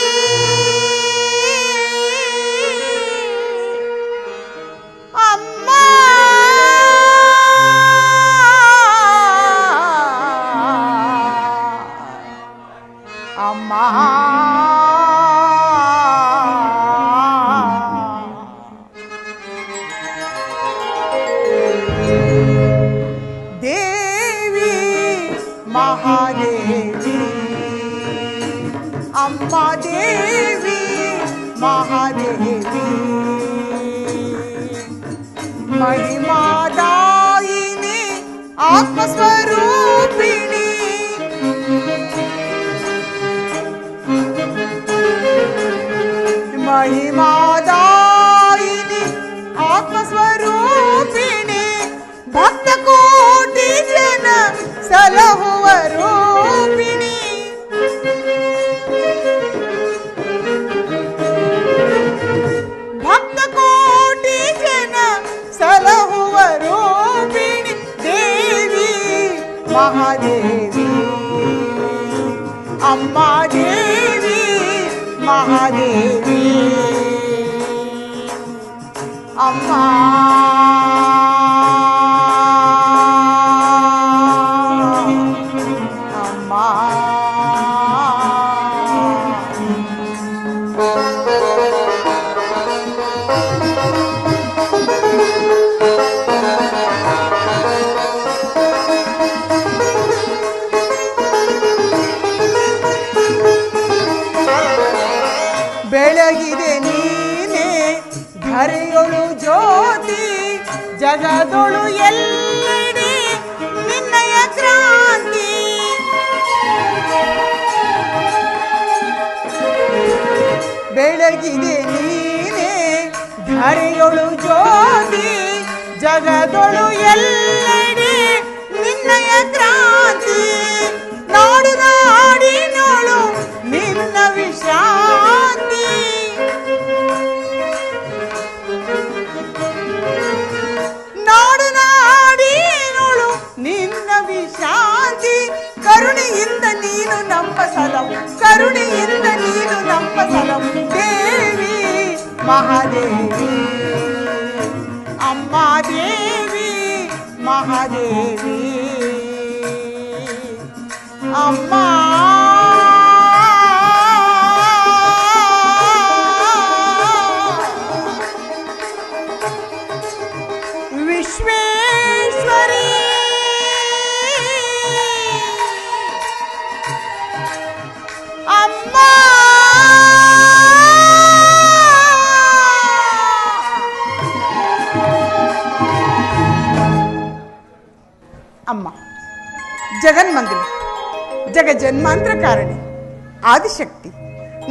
ಅಮ್ಮ, ಅಮ್ಮ ಮಹಾದೇವಿ, ಅಮ್ಮ ದೇವಿ ಮಹಾದೇವಿ, ಮಹಿಮಾದಾಯಿನಿ ಆತ್ಮಸ್ವರೂಪಿಣಿ, ಮಹಿಮಾದಾಯಿನಿ ಆತ್ಮಸ್ವರೂಪಿಣಿ, ಭಕ್ತ ಕೋಟಿ ಜನ ಸಲಹುವ ರೂಪಿಣಿ, ಭಕ್ತ ಕೋಟಿ ಜನ ಸಲಹುವ ರೂಪಿಣಿ, ದೇವಿ ಮಹಾದೇವಿ, ಅಮ್ಮ ದೇವಿ ಮಹಾದೇವಿ, ಅಮ್ಮ ಬೆಳಗಿದೆ ನೀನೆ ಧರೆಯೊಳು ಜ್ಯೋತಿ, ಜಗದೊಳು ಎಲ್ಲೆಡೆ ನಿನ್ನಯ ಕ್ರಾಂತಿ, ಬೆಳಗಿದೆ ನೀನೆ ಧರೆಯೊಳು ಜ್ಯೋತಿ, ಜಗದೊಳು ಎಲ್ಲೆಡೆ ನಿನ್ನಯ ಕ್ರಾಂತಿ, ನಾಡು ನಾಡಿನೊಳು ನಿನ್ನ ವಿಶ್ರಾಂತಿ, ನಾಡು ನಾಡಿನೊಳು ನಿನ್ನ ವಿಶ್ರಾಂತಿ, ಕರುಣೆಯಿಂದ ನೀನು ನಮ್ಮ ಸಲವು, ಕರುಣೆಯಿಂದ ನೀನು ನಮ್ಮ ಸಲವು, ದೇವಿ ಮಹಾದೇವಿ, ಅಮ್ಮ ದೇವಿ ಮಹಾದೇವಿ. ಅಮ್ಮ ವಿಶ್ವೇಶ್ವರಿ ಅಮ್ಮ ಅಮ್ಮ ಜಗನ್ಮಂಗಲಿ ಜಗಜನ್ಮಾಂತರ ಕಾರಣಿ ಆದಿಶಕ್ತಿ,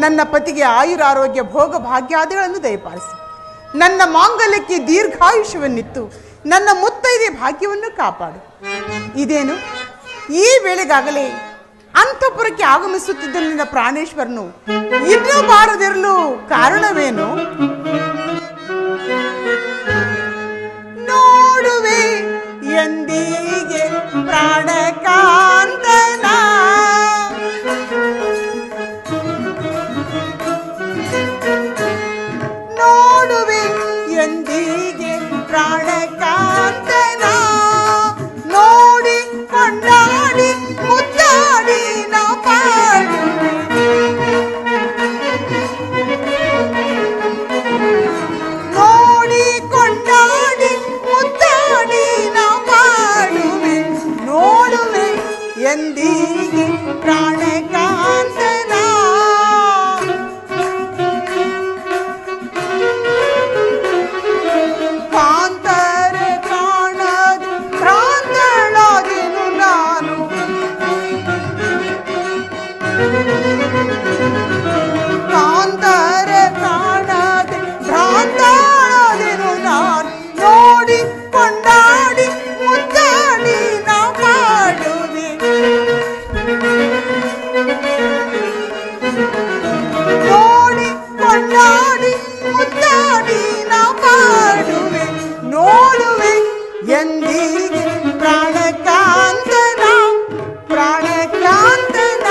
ನನ್ನ ಪತಿಗೆ ಆಯುರಾರೋಗ್ಯ ಭೋಗ ಭಾಗ್ಯಾದಿಗಳನ್ನು ದಯಪಾಲಿಸಿ ನನ್ನ ಮಾಂಗಲ್ಯಕ್ಕೆ ದೀರ್ಘಾಯುಷ್ಯವನ್ನಿತ್ತು ನನ್ನ ಮುತ್ತೈದೆ ಭಾಗ್ಯವನ್ನು ಕಾಪಾಡು. ಇದೇನು ಈ ವೇಳೆಗಾಗಲೇ ಅಂತಃಪುರಕ್ಕೆ ಆಗಮಿಸುತ್ತಿದ್ದ ನಿನ್ನ ಪ್ರಾಣೇಶ್ವರನು ಇನ್ನೂ ಬಾರದಿರಲು ಕಾರಣವೇನು? ನೋಡುವೆ ಎಂದಿಗೆ ಪ್ರಾಣಕಾಂತನ, ನೋಡುವೆ ಎಂದಿಗೆ ಪ್ರಾಣಕಾಂತನ, ನೋಡಿ ಕೊಂಡಾಡಿ ಮುದ್ದಾಡಿ ನಾ ಪಾಡುವೆ, ನೋಡಿ ಕೊಂಡಾಡಿ ಮುದ್ದಾಡಿ ನಾ ಪಾಡುವೆ, ನೋಡುವೆ ಎಂದಿಗೆ ಪ್ರಾಣಕಾಂತನ. ಕಾಂತರ ಕಾಣದ ಭ್ರಾಂತಳಾದೆನು ನಾನು, ಕಾಂತರ ಕಾಣದ ಭ್ರಾಂತಳಾದೆನು ನಾನು, ನೋಡಿ ಕೊಂಡಾಡಿ ಮುದ್ದಾಡಿ ನಾ ಪಾಡುವೆ, ನೋಡಿ ಕೊಂಡಾಡಿ ಮುದ್ದಾಡಿ ನಾ ಪಾಡುವೆ, ನೋಡುವೆ ಎಂದಿಗೆ ಪ್ರಾಣಕಾಂತನ, ಪ್ರಾಣಕಾಂತನ,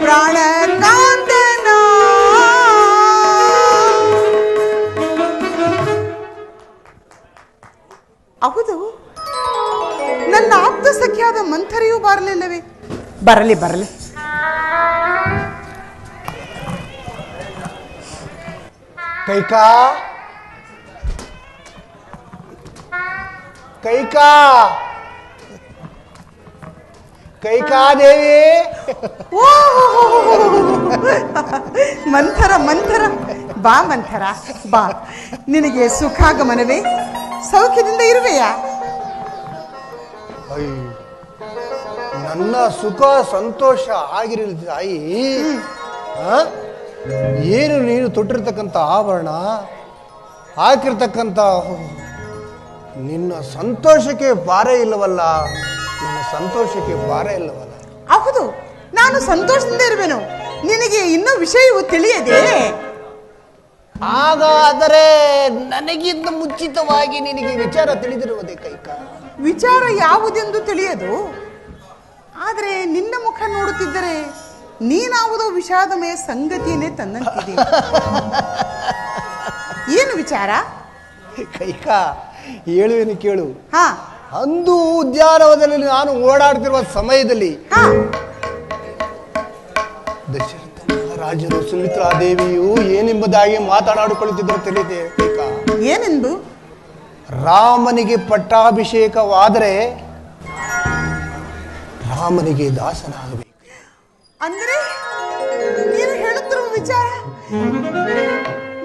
ಪ್ರಾಣಕಾಂತನ. ಹೌದು, ನನ್ನ ಆಪ್ತ ಸಖಿಯಾದ ಮಂಥರೆಯೂ ಬರಲಿಲ್ಲವೇ? ಬರಲಿ ಬರಲಿ. ಕೈಕಾ ಕೈಕಾ ಕೈಕಾದೇವಿ, ಓ ಮಂಥರ ಮಂಥರ, ಬಾ ಮಂಥರ ಬಾ. ನಿನಗೆ ಸುಖಾಗಮನವೇ? ಸೌಖ್ಯದಿಂದ ಇರುವೆಯಾ? ಅಯ್ಯೋ, ನನ್ನ ಸುಖ ಸಂತೋಷ ಆಗಿರಲಿ ತಾಯಿ. ಆ? ಏನು ನೀನು ತೊಟ್ಟಿರ್ತಕ್ಕಂಥ ಆಭರಣ, ಹಾಕಿರ್ತಕ್ಕಂಥ ನಿನ್ನ ಸಂತೋಷಕ್ಕೆ ಬಾರೇ ಇಲ್ಲವಲ್ಲ, ನಿನ್ನ ಸಂತೋಷಕ್ಕೆ ಬಾರೇ ಇಲ್ಲವಲ್ಲ. ಹೌದು, ನಾನು ಸಂತೋಷದಿಂದ ಇರುವೆನು. ನಿನಗೆ ಇನ್ನೂ ವಿಷಯವು ತಿಳಿಯದೆ? ಹಾಗಾದರೆ ನನಗಿಂತ ಮುಂಚಿತವಾಗಿ ನಿನಗೆ ವಿಚಾರ ತಿಳಿದಿರುವುದೇ ಕೈಕಾ? ವಿಚಾರ ಯಾವುದೆಂದು ತಿಳಿಯದು. ಆದರೆ ನಿನ್ನ ಮುಖ ನೋಡುತ್ತಿದ್ದರೆ ನೀನಾವುದೋ ವಿಷಾದಮಯ ಸಂಗತಿಯನ್ನೇ ತಂದಂತಿದೆ. ಏನು ವಿಚಾರ? ಕೈಕಾ ಹೇಳುವೇನು ಕೇಳು. ಹಾ, ಅಂದು ಉದ್ಯಾನವನದಲ್ಲಿ ನಾನು ಓಡಾಡ್ತಿರುವ ಸಮಯದಲ್ಲಿ ಹಾ, ದಶರಥ ಮಹಾರಾಜರು ಸುಮಿತ್ರಾದೇವಿಯು ಏನೆಂಬುದಾಗಿ ಮಾತನಾಡಿಕೊಳ್ಳುತ್ತಿದ್ದರು ತಿಳಿದೆ ಕೈಕಾ? ಏನೆಂದು? ರಾಮನಿಗೆ ಪಟ್ಟಾಭಿಷೇಕವಾದರೆ ರಾಮನಿಗೆ ದಾಸನಾಗಬೇಕು. ಅಂದರೆ ನೀನು ಹೇಳುತ್ತಿರುವ ವಿಚಾರ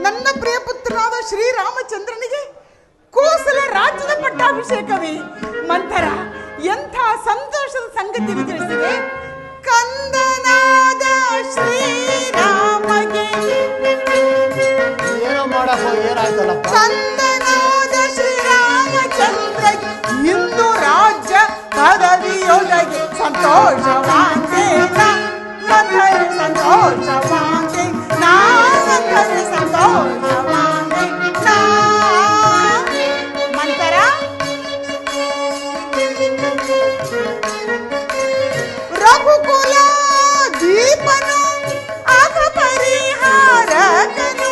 ನನ್ನ ಪ್ರಿಯ ಪುತ್ರನಾದ ಶ್ರೀರಾಮಚಂದ್ರನಿಗೆ ಕೋಸಲ ರಾಜ್ಯದ ಪಟ್ಟಾಭಿಷೇಕವೇ? ಮಂಥರ, ಎಂಥ ಸಂತೋಷದ ಸಂಗತಿ ತಿಳಿಸಿದೆ. ಕಂದನಾದ ಶ್ರೀರಾಮಗೆ ಏನೋ ಮಾಡಪ್ಪ, ಏನಾಯ್ತಲ್ಲಪ್ಪ? ಕಂದನಾದ ಶ್ರೀರಾಮಚಂದ್ರ ಇಂದು ರಾಜ್ಯ ಪದವಿಯೊಳಗೆ ಸಂತೋಷವಾಂತೆ ಮಂಥರ, ಸಂತೋಷವಾಂತೆ ನಾ ಮಂಥರ, ಸಂತೋಷವಾಂತೆ ನಾ. ಮಂಥರ, ರಘುಕುಲ ದೀಪನು ಅಘ ಪರಿಹಾರಕನು,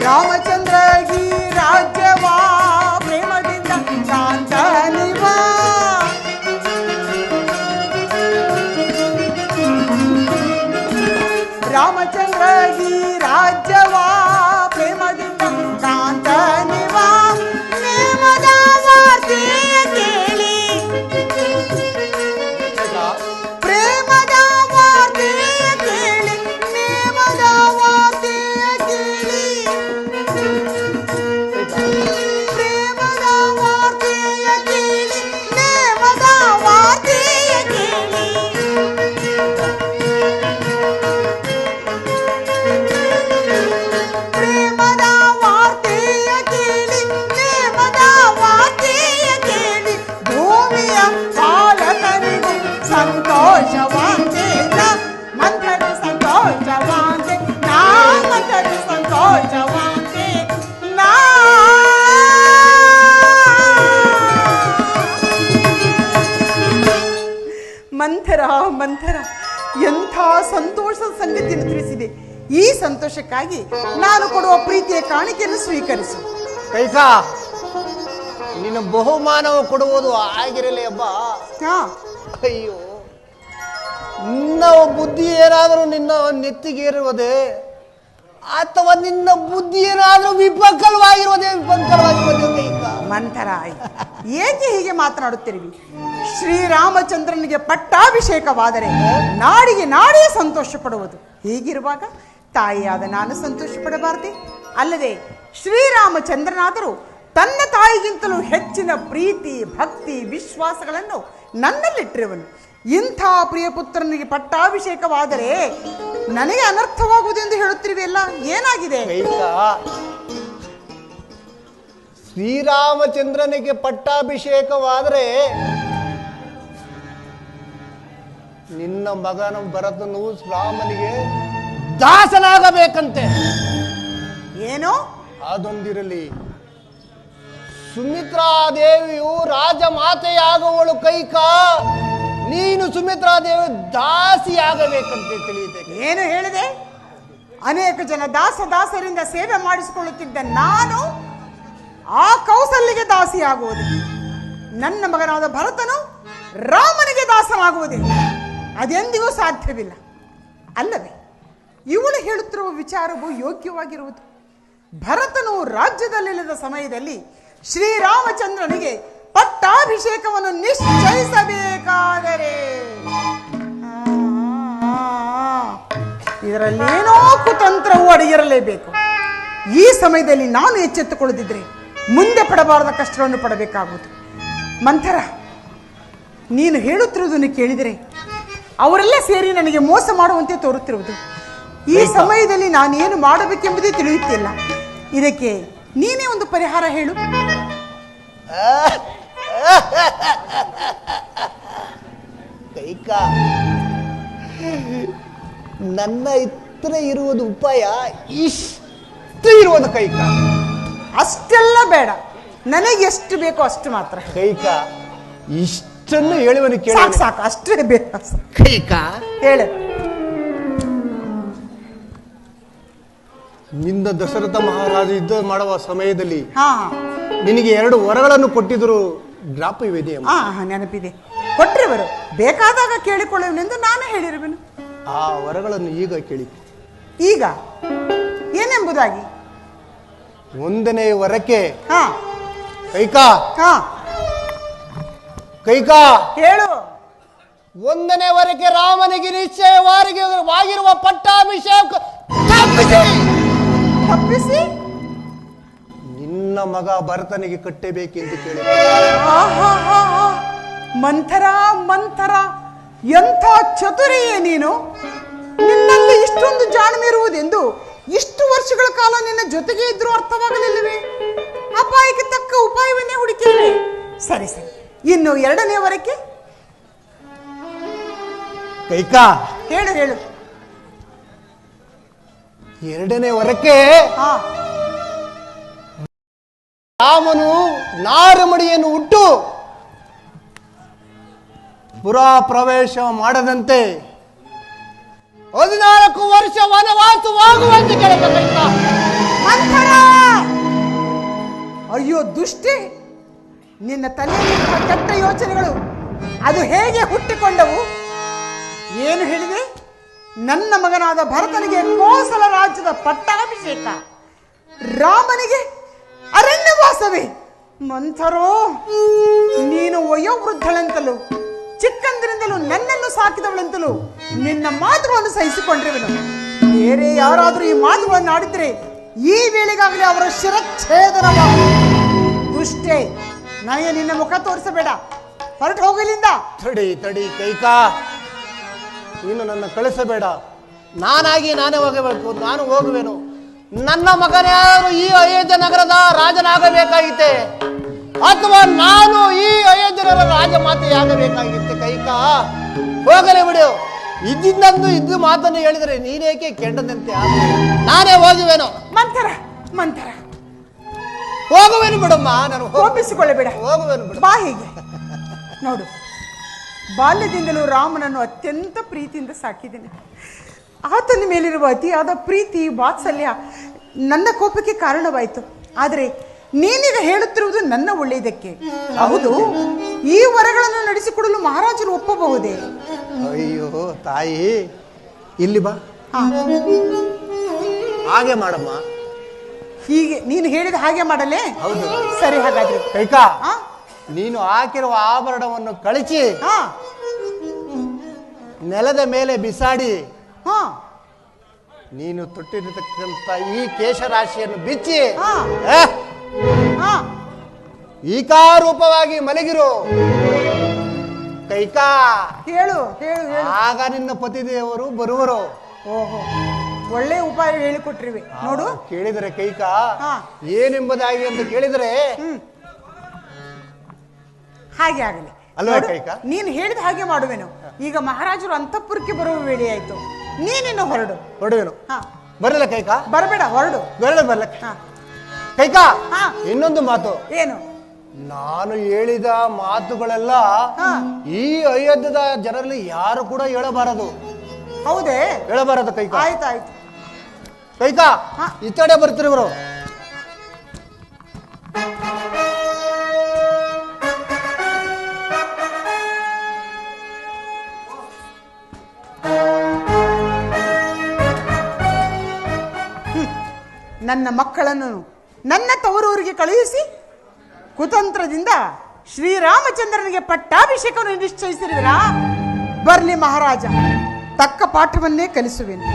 ರಾಮಚಂದ್ರಗಿ ರಾಜ್ಯವಾ ಪ್ರೇಮದಿಂದ ಕಾಂತನಿವಾ ರಾಮಚಂದ್ರಗಿ ರಾಜ್ಯವಾ ಪ್ರೇಮದಿಂದ ಕಾಂತನಿವಾ ನೇಮದ ವಾರ್ತೆಯ ಕೇಳಿ ಪ್ರೇಮದ ವಾರ್ತೆಯ ಕೇಳಿ ನೇಮದ ವಾರ್ತೆಯ ಕೇಳಿ ಪ್ರೇಮದ ವಾರ್ತೆಯ ಕೇಳಿ ನೇಮದ ವಾರ್ತೆಯ ಕೇಳಿ ಪ್ರೇಮದ ವಾರ್ತೆಯ ಕೇಳಿ ನೇಮದ ವಾರ್ತೆಯ ಕೇಳಿ ಭೂಮಿಯ ಪಾಲಕರಿಗೂ ಸಂತೋಷವಾಂತೆ ಮಂಥರು ಸಂತೋಷವಾಂತೆ ನಾ ಮಂಥರು ಸಂತೋಷವಾಂತೆ ನಾ ಮಂಥರ ಮಂಥರ ಎಂಥ ಸಂತೋಷದ ಸಂಗತಿಯನ್ನು ತಿಳಿಸಿದೆ. ಈ ಸಂತೋಷಕ್ಕಾಗಿ ನಾನು ಕೊಡುವ ಪ್ರೀತಿಯ ಕಾಣಿಕೆಯನ್ನು ಸ್ವೀಕರಿಸು. ಕೈಕಾ, ನಿನ್ನ ಬಹುಮಾನವು ಕೊಡುವುದು ಆಗಿರಲಿ ಅಬ್ಬ. ಹಾ, ಅಯ್ಯೋ, ನಿನ್ನ ಬುದ್ಧಿ ಏನಾದರೂ ನಿನ್ನ ನೆತ್ತಿಗೇರುವುದೇ ಅಥವಾ ನಿನ್ನ ಬುದ್ಧಿ ಏನಾದರೂ ವಿಪಕಲವಾಗಿರುವುದೇ ಕೈಕಾ. ಮಂಥರ, ಏಕೆ ಹೀಗೆ ಮಾತನಾಡುತ್ತಿರುವಿ? ಶ್ರೀರಾಮಚಂದ್ರನಿಗೆ ಪಟ್ಟಾಭಿಷೇಕವಾದರೆ ನಾಡಿಗೆ ನಾಡೇ ಸಂತೋಷ ಪಡುವುದು. ಹೀಗಿರುವಾಗ ತಾಯಿಯಾದ ನಾನು ಸಂತೋಷ ಪಡಬಾರದೆ? ಅಲ್ಲದೆ ಶ್ರೀರಾಮಚಂದ್ರನಾದರೂ ತನ್ನ ತಾಯಿಗಿಂತಲೂ ಹೆಚ್ಚಿನ ಪ್ರೀತಿ ಭಕ್ತಿ ವಿಶ್ವಾಸಗಳನ್ನು ನನ್ನಲ್ಲಿಟ್ಟಿರುವನು. ಇಂಥ ಪ್ರಿಯ ಪುತ್ರನಿಗೆ ಪಟ್ಟಾಭಿಷೇಕವಾದರೆ ನನಗೆ ಅನರ್ಥವಾಗುವುದೆಂದು ಹೇಳುತ್ತಿರುವೆಲ್ಲ, ಏನಾಗಿದೆ? ಕೈಕಾ, ಶ್ರೀರಾಮಚಂದ್ರನಿಗೆ ಪಟ್ಟಾಭಿಷೇಕವಾದರೆ ನಿನ್ನ ಮಗನ ಭರತನು ರಾಮನಿಗೆ ದಾಸನಾಗಬೇಕಂತೆ. ಏನು? ಅದೊಂದಿರಲಿ, ಸುಮಿತ್ರಾದೇವಿಯು ರಾಜಮಾತೆಯಾಗುವಳು ಕೈಕಾ. ನೀನು ಸುಮಿತ್ರಾದೇವಿ ದಾಸಿಯಾಗಬೇಕಂತೆ ತಿಳಿಯುತ್ತೆ. ಏನು ಹೇಳಿದೆ? ಅನೇಕ ಜನ ದಾಸರಿಂದ ಸೇವೆ ಮಾಡಿಸಿಕೊಳ್ಳುತ್ತಿದ್ದ ನಾನು ಆ ಕೌಸಲ್ಯಗೆ ದಾಸಿಯಾಗುವುದು. ನನ್ನ ಮಗನಾದ ಭರತನು ರಾಮನಿಗೆ ದಾಸನಾಗುವುದೇ? ಅದೆಂದಿಗೂ ಸಾಧ್ಯವಿಲ್ಲ. ಅಲ್ಲವೇ ಇವಳು ಹೇಳುತ್ತಿರುವ ವಿಚಾರವು ಯೋಗ್ಯವಾಗಿರುವುದು. ಭರತನು ರಾಜ್ಯದಲ್ಲಿಲ್ಲದ ಸಮಯದಲ್ಲಿ ಶ್ರೀರಾಮಚಂದ್ರನಿಗೆ ಪಟ್ಟಾಭಿಷೇಕವನ್ನು ನಿಶ್ಚಯಿಸಬೇಕಾದರೆ ಇದರಲ್ಲೇನೋ ಕುತಂತ್ರವು ಅಡಗಿರಲೇಬೇಕು. ಈ ಸಮಯದಲ್ಲಿ ನಾನು ಎಚ್ಚೆತ್ತುಕೊಳ್ಳದಿದ್ರೆ ಮುಂದೆ ಪಡಬಾರದ ಕಷ್ಟವನ್ನು ಪಡಬೇಕಾಗುವುದು. ಮಂಥರ, ನೀನು ಹೇಳುತ್ತಿರುವುದನ್ನು ಕೇಳಿದರೆ ಅವರೆಲ್ಲ ಸೇರಿ ನನಗೆ ಮೋಸ ಮಾಡುವಂತೆ ತೋರುತ್ತಿರುವುದು. ಈ ಸಮಯದಲ್ಲಿ ನಾನೇನು ಮಾಡಬೇಕೆಂಬುದೇ ತಿಳಿಯುತ್ತಿಲ್ಲ. ಇದಕ್ಕೆ ನೀನೇ ಒಂದು ಪರಿಹಾರ ಹೇಳು. ಕೈಕಾ, ನನ್ನ ಹತ್ರ ಇರುವುದು ಉಪಾಯ ಇಷ್ಟು ಇರುವುದು ಕೈಕಾ. ಅಷ್ಟೆಲ್ಲ ಬೇಡ, ನನಗೆ ಎಷ್ಟು ಬೇಕೋ ಅಷ್ಟು ಮಾತ್ರ. ಕೈಕಾ, ಇಷ್ಟನ್ನು ಹೇಳುವನು ಕೇಳಿ. ಸಾಕು ಸಾಕು, ಅಷ್ಟೇ ಬೇಕು. ಕೈಕಾ, ಹೇಳು. ನಿನ್ನ ದಶರಥ ಮಹಾರಾಜ ಯುದ್ಧ ಮಾಡುವ ಸಮಯದಲ್ಲಿ ಹಾ, ನಿನಗೆ 2 ವರಗಳನ್ನು ಕೊಟ್ಟಿದ್ರು, ಜ್ಞಾಪಕವಿದೆ? ಹಾ, ನೆನಪಿದೆ. ಕೊಟ್ಟರೆವರು ಬೇಕಾದಾಗ ಕೇಳಿಕೊಳ್ಳುವೆನೆಂದು ನಾನು ಹೇಳಿರುವೆನು. ಆ ವರಗಳನ್ನು ಈಗ ಕೇಳಿ. ಈಗ ಏನೆಂಬುದಾಗಿ? 1ನೇ ವರಕ್ಕೆ ಹಾ ಕೈಕಾ, ಹಾ ಕೈಕಾ, ಹೇಳು. 1ನೇ ವರಕ್ಕೆ ರಾಮನಿಗೆ ನಿಶ್ಚಯವಾಗಿರುವ ಪಟ್ಟಾಭಿಷೇಕ ತಪ್ಪಿಸಿ ನಿನ್ನ ಮಗ ಭರತನಿಗೆ ಕಟ್ಟಬೇಕೆಂದು ಕೇಳಿ. ಮಂಥರ ಮಂಥರ, ಎಂಥ ಚತುರಿಯೇ ನೀನು! ನಿನ್ನಲ್ಲಿ ಇಷ್ಟೊಂದು ಜಾಣ್ಮೆ ಇರುವುದೆಂದು ಇಷ್ಟು ವರ್ಷಗಳ ಕಾಲ ನಿನ್ನ ಜೊತೆಗೆ ಇದ್ರೂ ಅರ್ಥವಾಗಲಿಲ್ಲವೇ? ಅಪಾಯಕ್ಕೆ ತಕ್ಕ ಉಪಾಯವನ್ನೇ ಹುಡುಕಿರುವೆ. ಸರಿ ಸರಿ, ಇನ್ನು 2ನೇ ವರಕ್ಕೆ ಕೈಕಾ, ಹೇಳು ಹೇಳು. 2ನೇ ವರಕ್ಕೆ ಹಾ, ರಾಮನು ನಾರಮಡಿಯನ್ನು ಹುಟ್ಟು ಪುರಾ ಪ್ರವೇಶ ಮಾಡದಂತೆ 14 ವರ್ಷ ವನವಾಸವಾಗುವಂತೆ ಕೇಳಬೇಕ. ಮಂಥರ ಅಯ್ಯೋ ದುಷ್ಟೇ, ನಿನ್ನ ತಲೆಯಲ್ಲಿರುವ ಕೆಟ್ಟ ಯೋಚನೆಗಳು ಅದು ಹೇಗೆ ಹುಟ್ಟಿಕೊಂಡವು? ಏನು ಹೇಳಿದೆ? ನನ್ನ ಮಗನಾದ ಭರತನಿಗೆ ಕೋಸಲ ರಾಜ್ಯದ ಪಟ್ಟಾಭಿಷೇಕ, ರಾಮನಿಗೆ ಅರಣ್ಯವಾಸವೇ? ಮಂಥರೋ, ನೀನು ವಯೋವೃದ್ಧಳೆಂತಲೂ ಚಿಕ್ಕಂದಿನಿಂದಲೂ ನನ್ನನ್ನು ಸಾಕಿದವಳೆಂತಲೂ ನಿನ್ನ ಮಾತುಗಳನ್ನು ಸಹಿಸಿಕೊಂಡಿರುವೆನು. ಬೇರೆ ಯಾರಾದರೂ ಈ ಮಾತುಗಳನ್ನು ಆಡಿದ್ರೆ ಈ ವೇಳೆಗಾಗಲೇ ಅವರ ಶಿರಚ್ಛೇದನವಾಗುವುದು. ದುಷ್ಟೇ, ನನಗೆ ನಿನ್ನ ಮುಖ ತೋರಿಸಬೇಡ, ಹೊರಟು ಹೋಗಲಿಂದ. ತಡಿ ಕೈಕಾ, ನೀನು ನನ್ನ ಕಳಿಸಬೇಡ. ನಾನಾಗಿ ನಾನೇ ಹೋಗಬೇಕು, ನಾನು ಹೋಗುವೆನು. ನನ್ನ ಮಗನ್ಯಾರು ಈ ಅಯೋಧ್ಯ ನಗರದ ರಾಜನಾಗಬೇಕಾಗಿತ್ತೆ, ಅಥವಾ ನಾನು ಈ ಅಯೋಧ್ಯರ ರಾಜಮಾತೆಯಾಗಬೇಕಾಗಿತ್ತೆ. ಕೈಕಾ, ಹೋಗಲೇ ಬಿಡು. ಇದ್ದು ಮಾತನ್ನು ಹೇಳಿದರೆ ನೀನೇಕೆ ಕೆಂಡದಂತೆ ನಾನೇ ಹೋಗುವೆನು. ಮಂಥರ ಹೋಗುವೆನು ಬಿಡಮ್ಮ, ನಾನು ಕೋಪಿಸಿಕೊಳ್ಳಬೇಡ, ಹೋಗುವೆನು ಬಿಡು. ಬಾ ಹೀಗೆ ನೋಡು. ಬಾಲ್ಯದಿಂದಲೂ ರಾಮನನ್ನು ಅತ್ಯಂತ ಪ್ರೀತಿಯಿಂದ ಸಾಕಿದ್ದೇನೆ. ಆತನ ಮೇಲಿರುವ ಅತಿಯಾದ ಪ್ರೀತಿ ವಾತ್ಸಲ್ಯ ನನ್ನ ಕೋಪಕ್ಕೆ ಕಾರಣವಾಯಿತು. ಆದರೆ ನೀನೀಗ ಹೇಳುತ್ತಿರುವುದು ನನ್ನ ಒಳ್ಳೆಯದಕ್ಕೆ. ಹೌದು, ಈ ವರಗಳನ್ನು ನಡೆಸಿಕೊಡಲು ಮಹಾರಾಜರು ಒಪ್ಪಬಹುದೇ? ಅಯ್ಯೋ ತಾಯಿ, ಇಲ್ಲಿ ಬಾ. ಹಾಗೆ ಮಾಡಮ್ಮ. ಹೀಗೆ ನೀನು ಹೇಳಿದ ಹಾಗೆ ಮಾಡಲೇ? ಹೌದು. ಸರಿ, ಹಾಗಾದ್ರೆ ಕೈಕಾ, ನೀನು ಹಾಕಿರುವ ಆಭರಣವನ್ನು ಕಳಿಸಿ ನೆಲದ ಮೇಲೆ ಬಿಸಾಡಿ ನೀನು ತೊಟ್ಟಿರತಕ್ಕಂಥ ಈ ಕೇಶರಾಶಿಯನ್ನು ಬಿಚ್ಚಿ ಈಕಾರೂಪವಾಗಿ ಮಲಗಿರು. ಕೈಕಾ, ಹೇಳು. ಆಗ ನಿನ್ನ ಪತಿದೇವರು ಬರುವರು. ಓಹೋ, ಒಳ್ಳೆ ಉಪಾಯ ಹೇಳಿಕೊಟ್ರಿವೆ ನೋಡು. ಕೇಳಿದರೆ ಕೈಕಾ, ಏನೆಂಬುದಾಗಿ ಅಂತ ಕೇಳಿದರೆ ಹಾಗೆ ಆಗಲಿ ಅಲ್ವಾ ಕೈಕಾ? ನೀನು ಹೇಳಿದ ಹಾಗೆ ಮಾಡುವೆನು. ಈಗ ಮಹಾರಾಜರು ಅಂತಃಪುರಕ್ಕೆ ಬರುವ ವೇಳೆ ಆಯ್ತು. ನೀನಿನ್ನು ಹೊರಡುವೆನು. ಬರಲ್ಲ ಕೈಕಾ? ಬರಬೇಡ, ಹೊರಡು. ಬರಲ್ಲ ಕೈಕಾ. ಹಾ. ಇನ್ನೊಂದು ಮಾತು. ಏನು? ನಾನು ಹೇಳಿದ ಮಾತುಗಳೆಲ್ಲ ಈ ಅಯೋಧ್ಯದ ಜನರಲ್ಲಿ ಯಾರು ಕೂಡ ಹೇಳಬಾರದು. ಹೌದೇ? ಹೇಳಬಾರದು ಕೈಕಾ. ಆಯ್ತಾಯ್ತು. ಕೈಕಾ, ಈ ಕಡೆ ಬರ್ತಿರುವರು. ನನ್ನ ಮಕ್ಕಳನ್ನು ನನ್ನ ತವರೂರಿಗೆ ಕಳುಹಿಸಿ ಕುತಂತ್ರದಿಂದ ಶ್ರೀರಾಮಚಂದ್ರನಿಗೆ ಪಟ್ಟಾಭಿಷೇಕವನ್ನು ನಿಶ್ಚಯಿಸಿದ್ರಾ? ಬರ್ಲಿ ಮಹಾರಾಜ, ತಕ್ಕ ಪಾಠವನ್ನೇ ಕಲಿಸುವೆನು.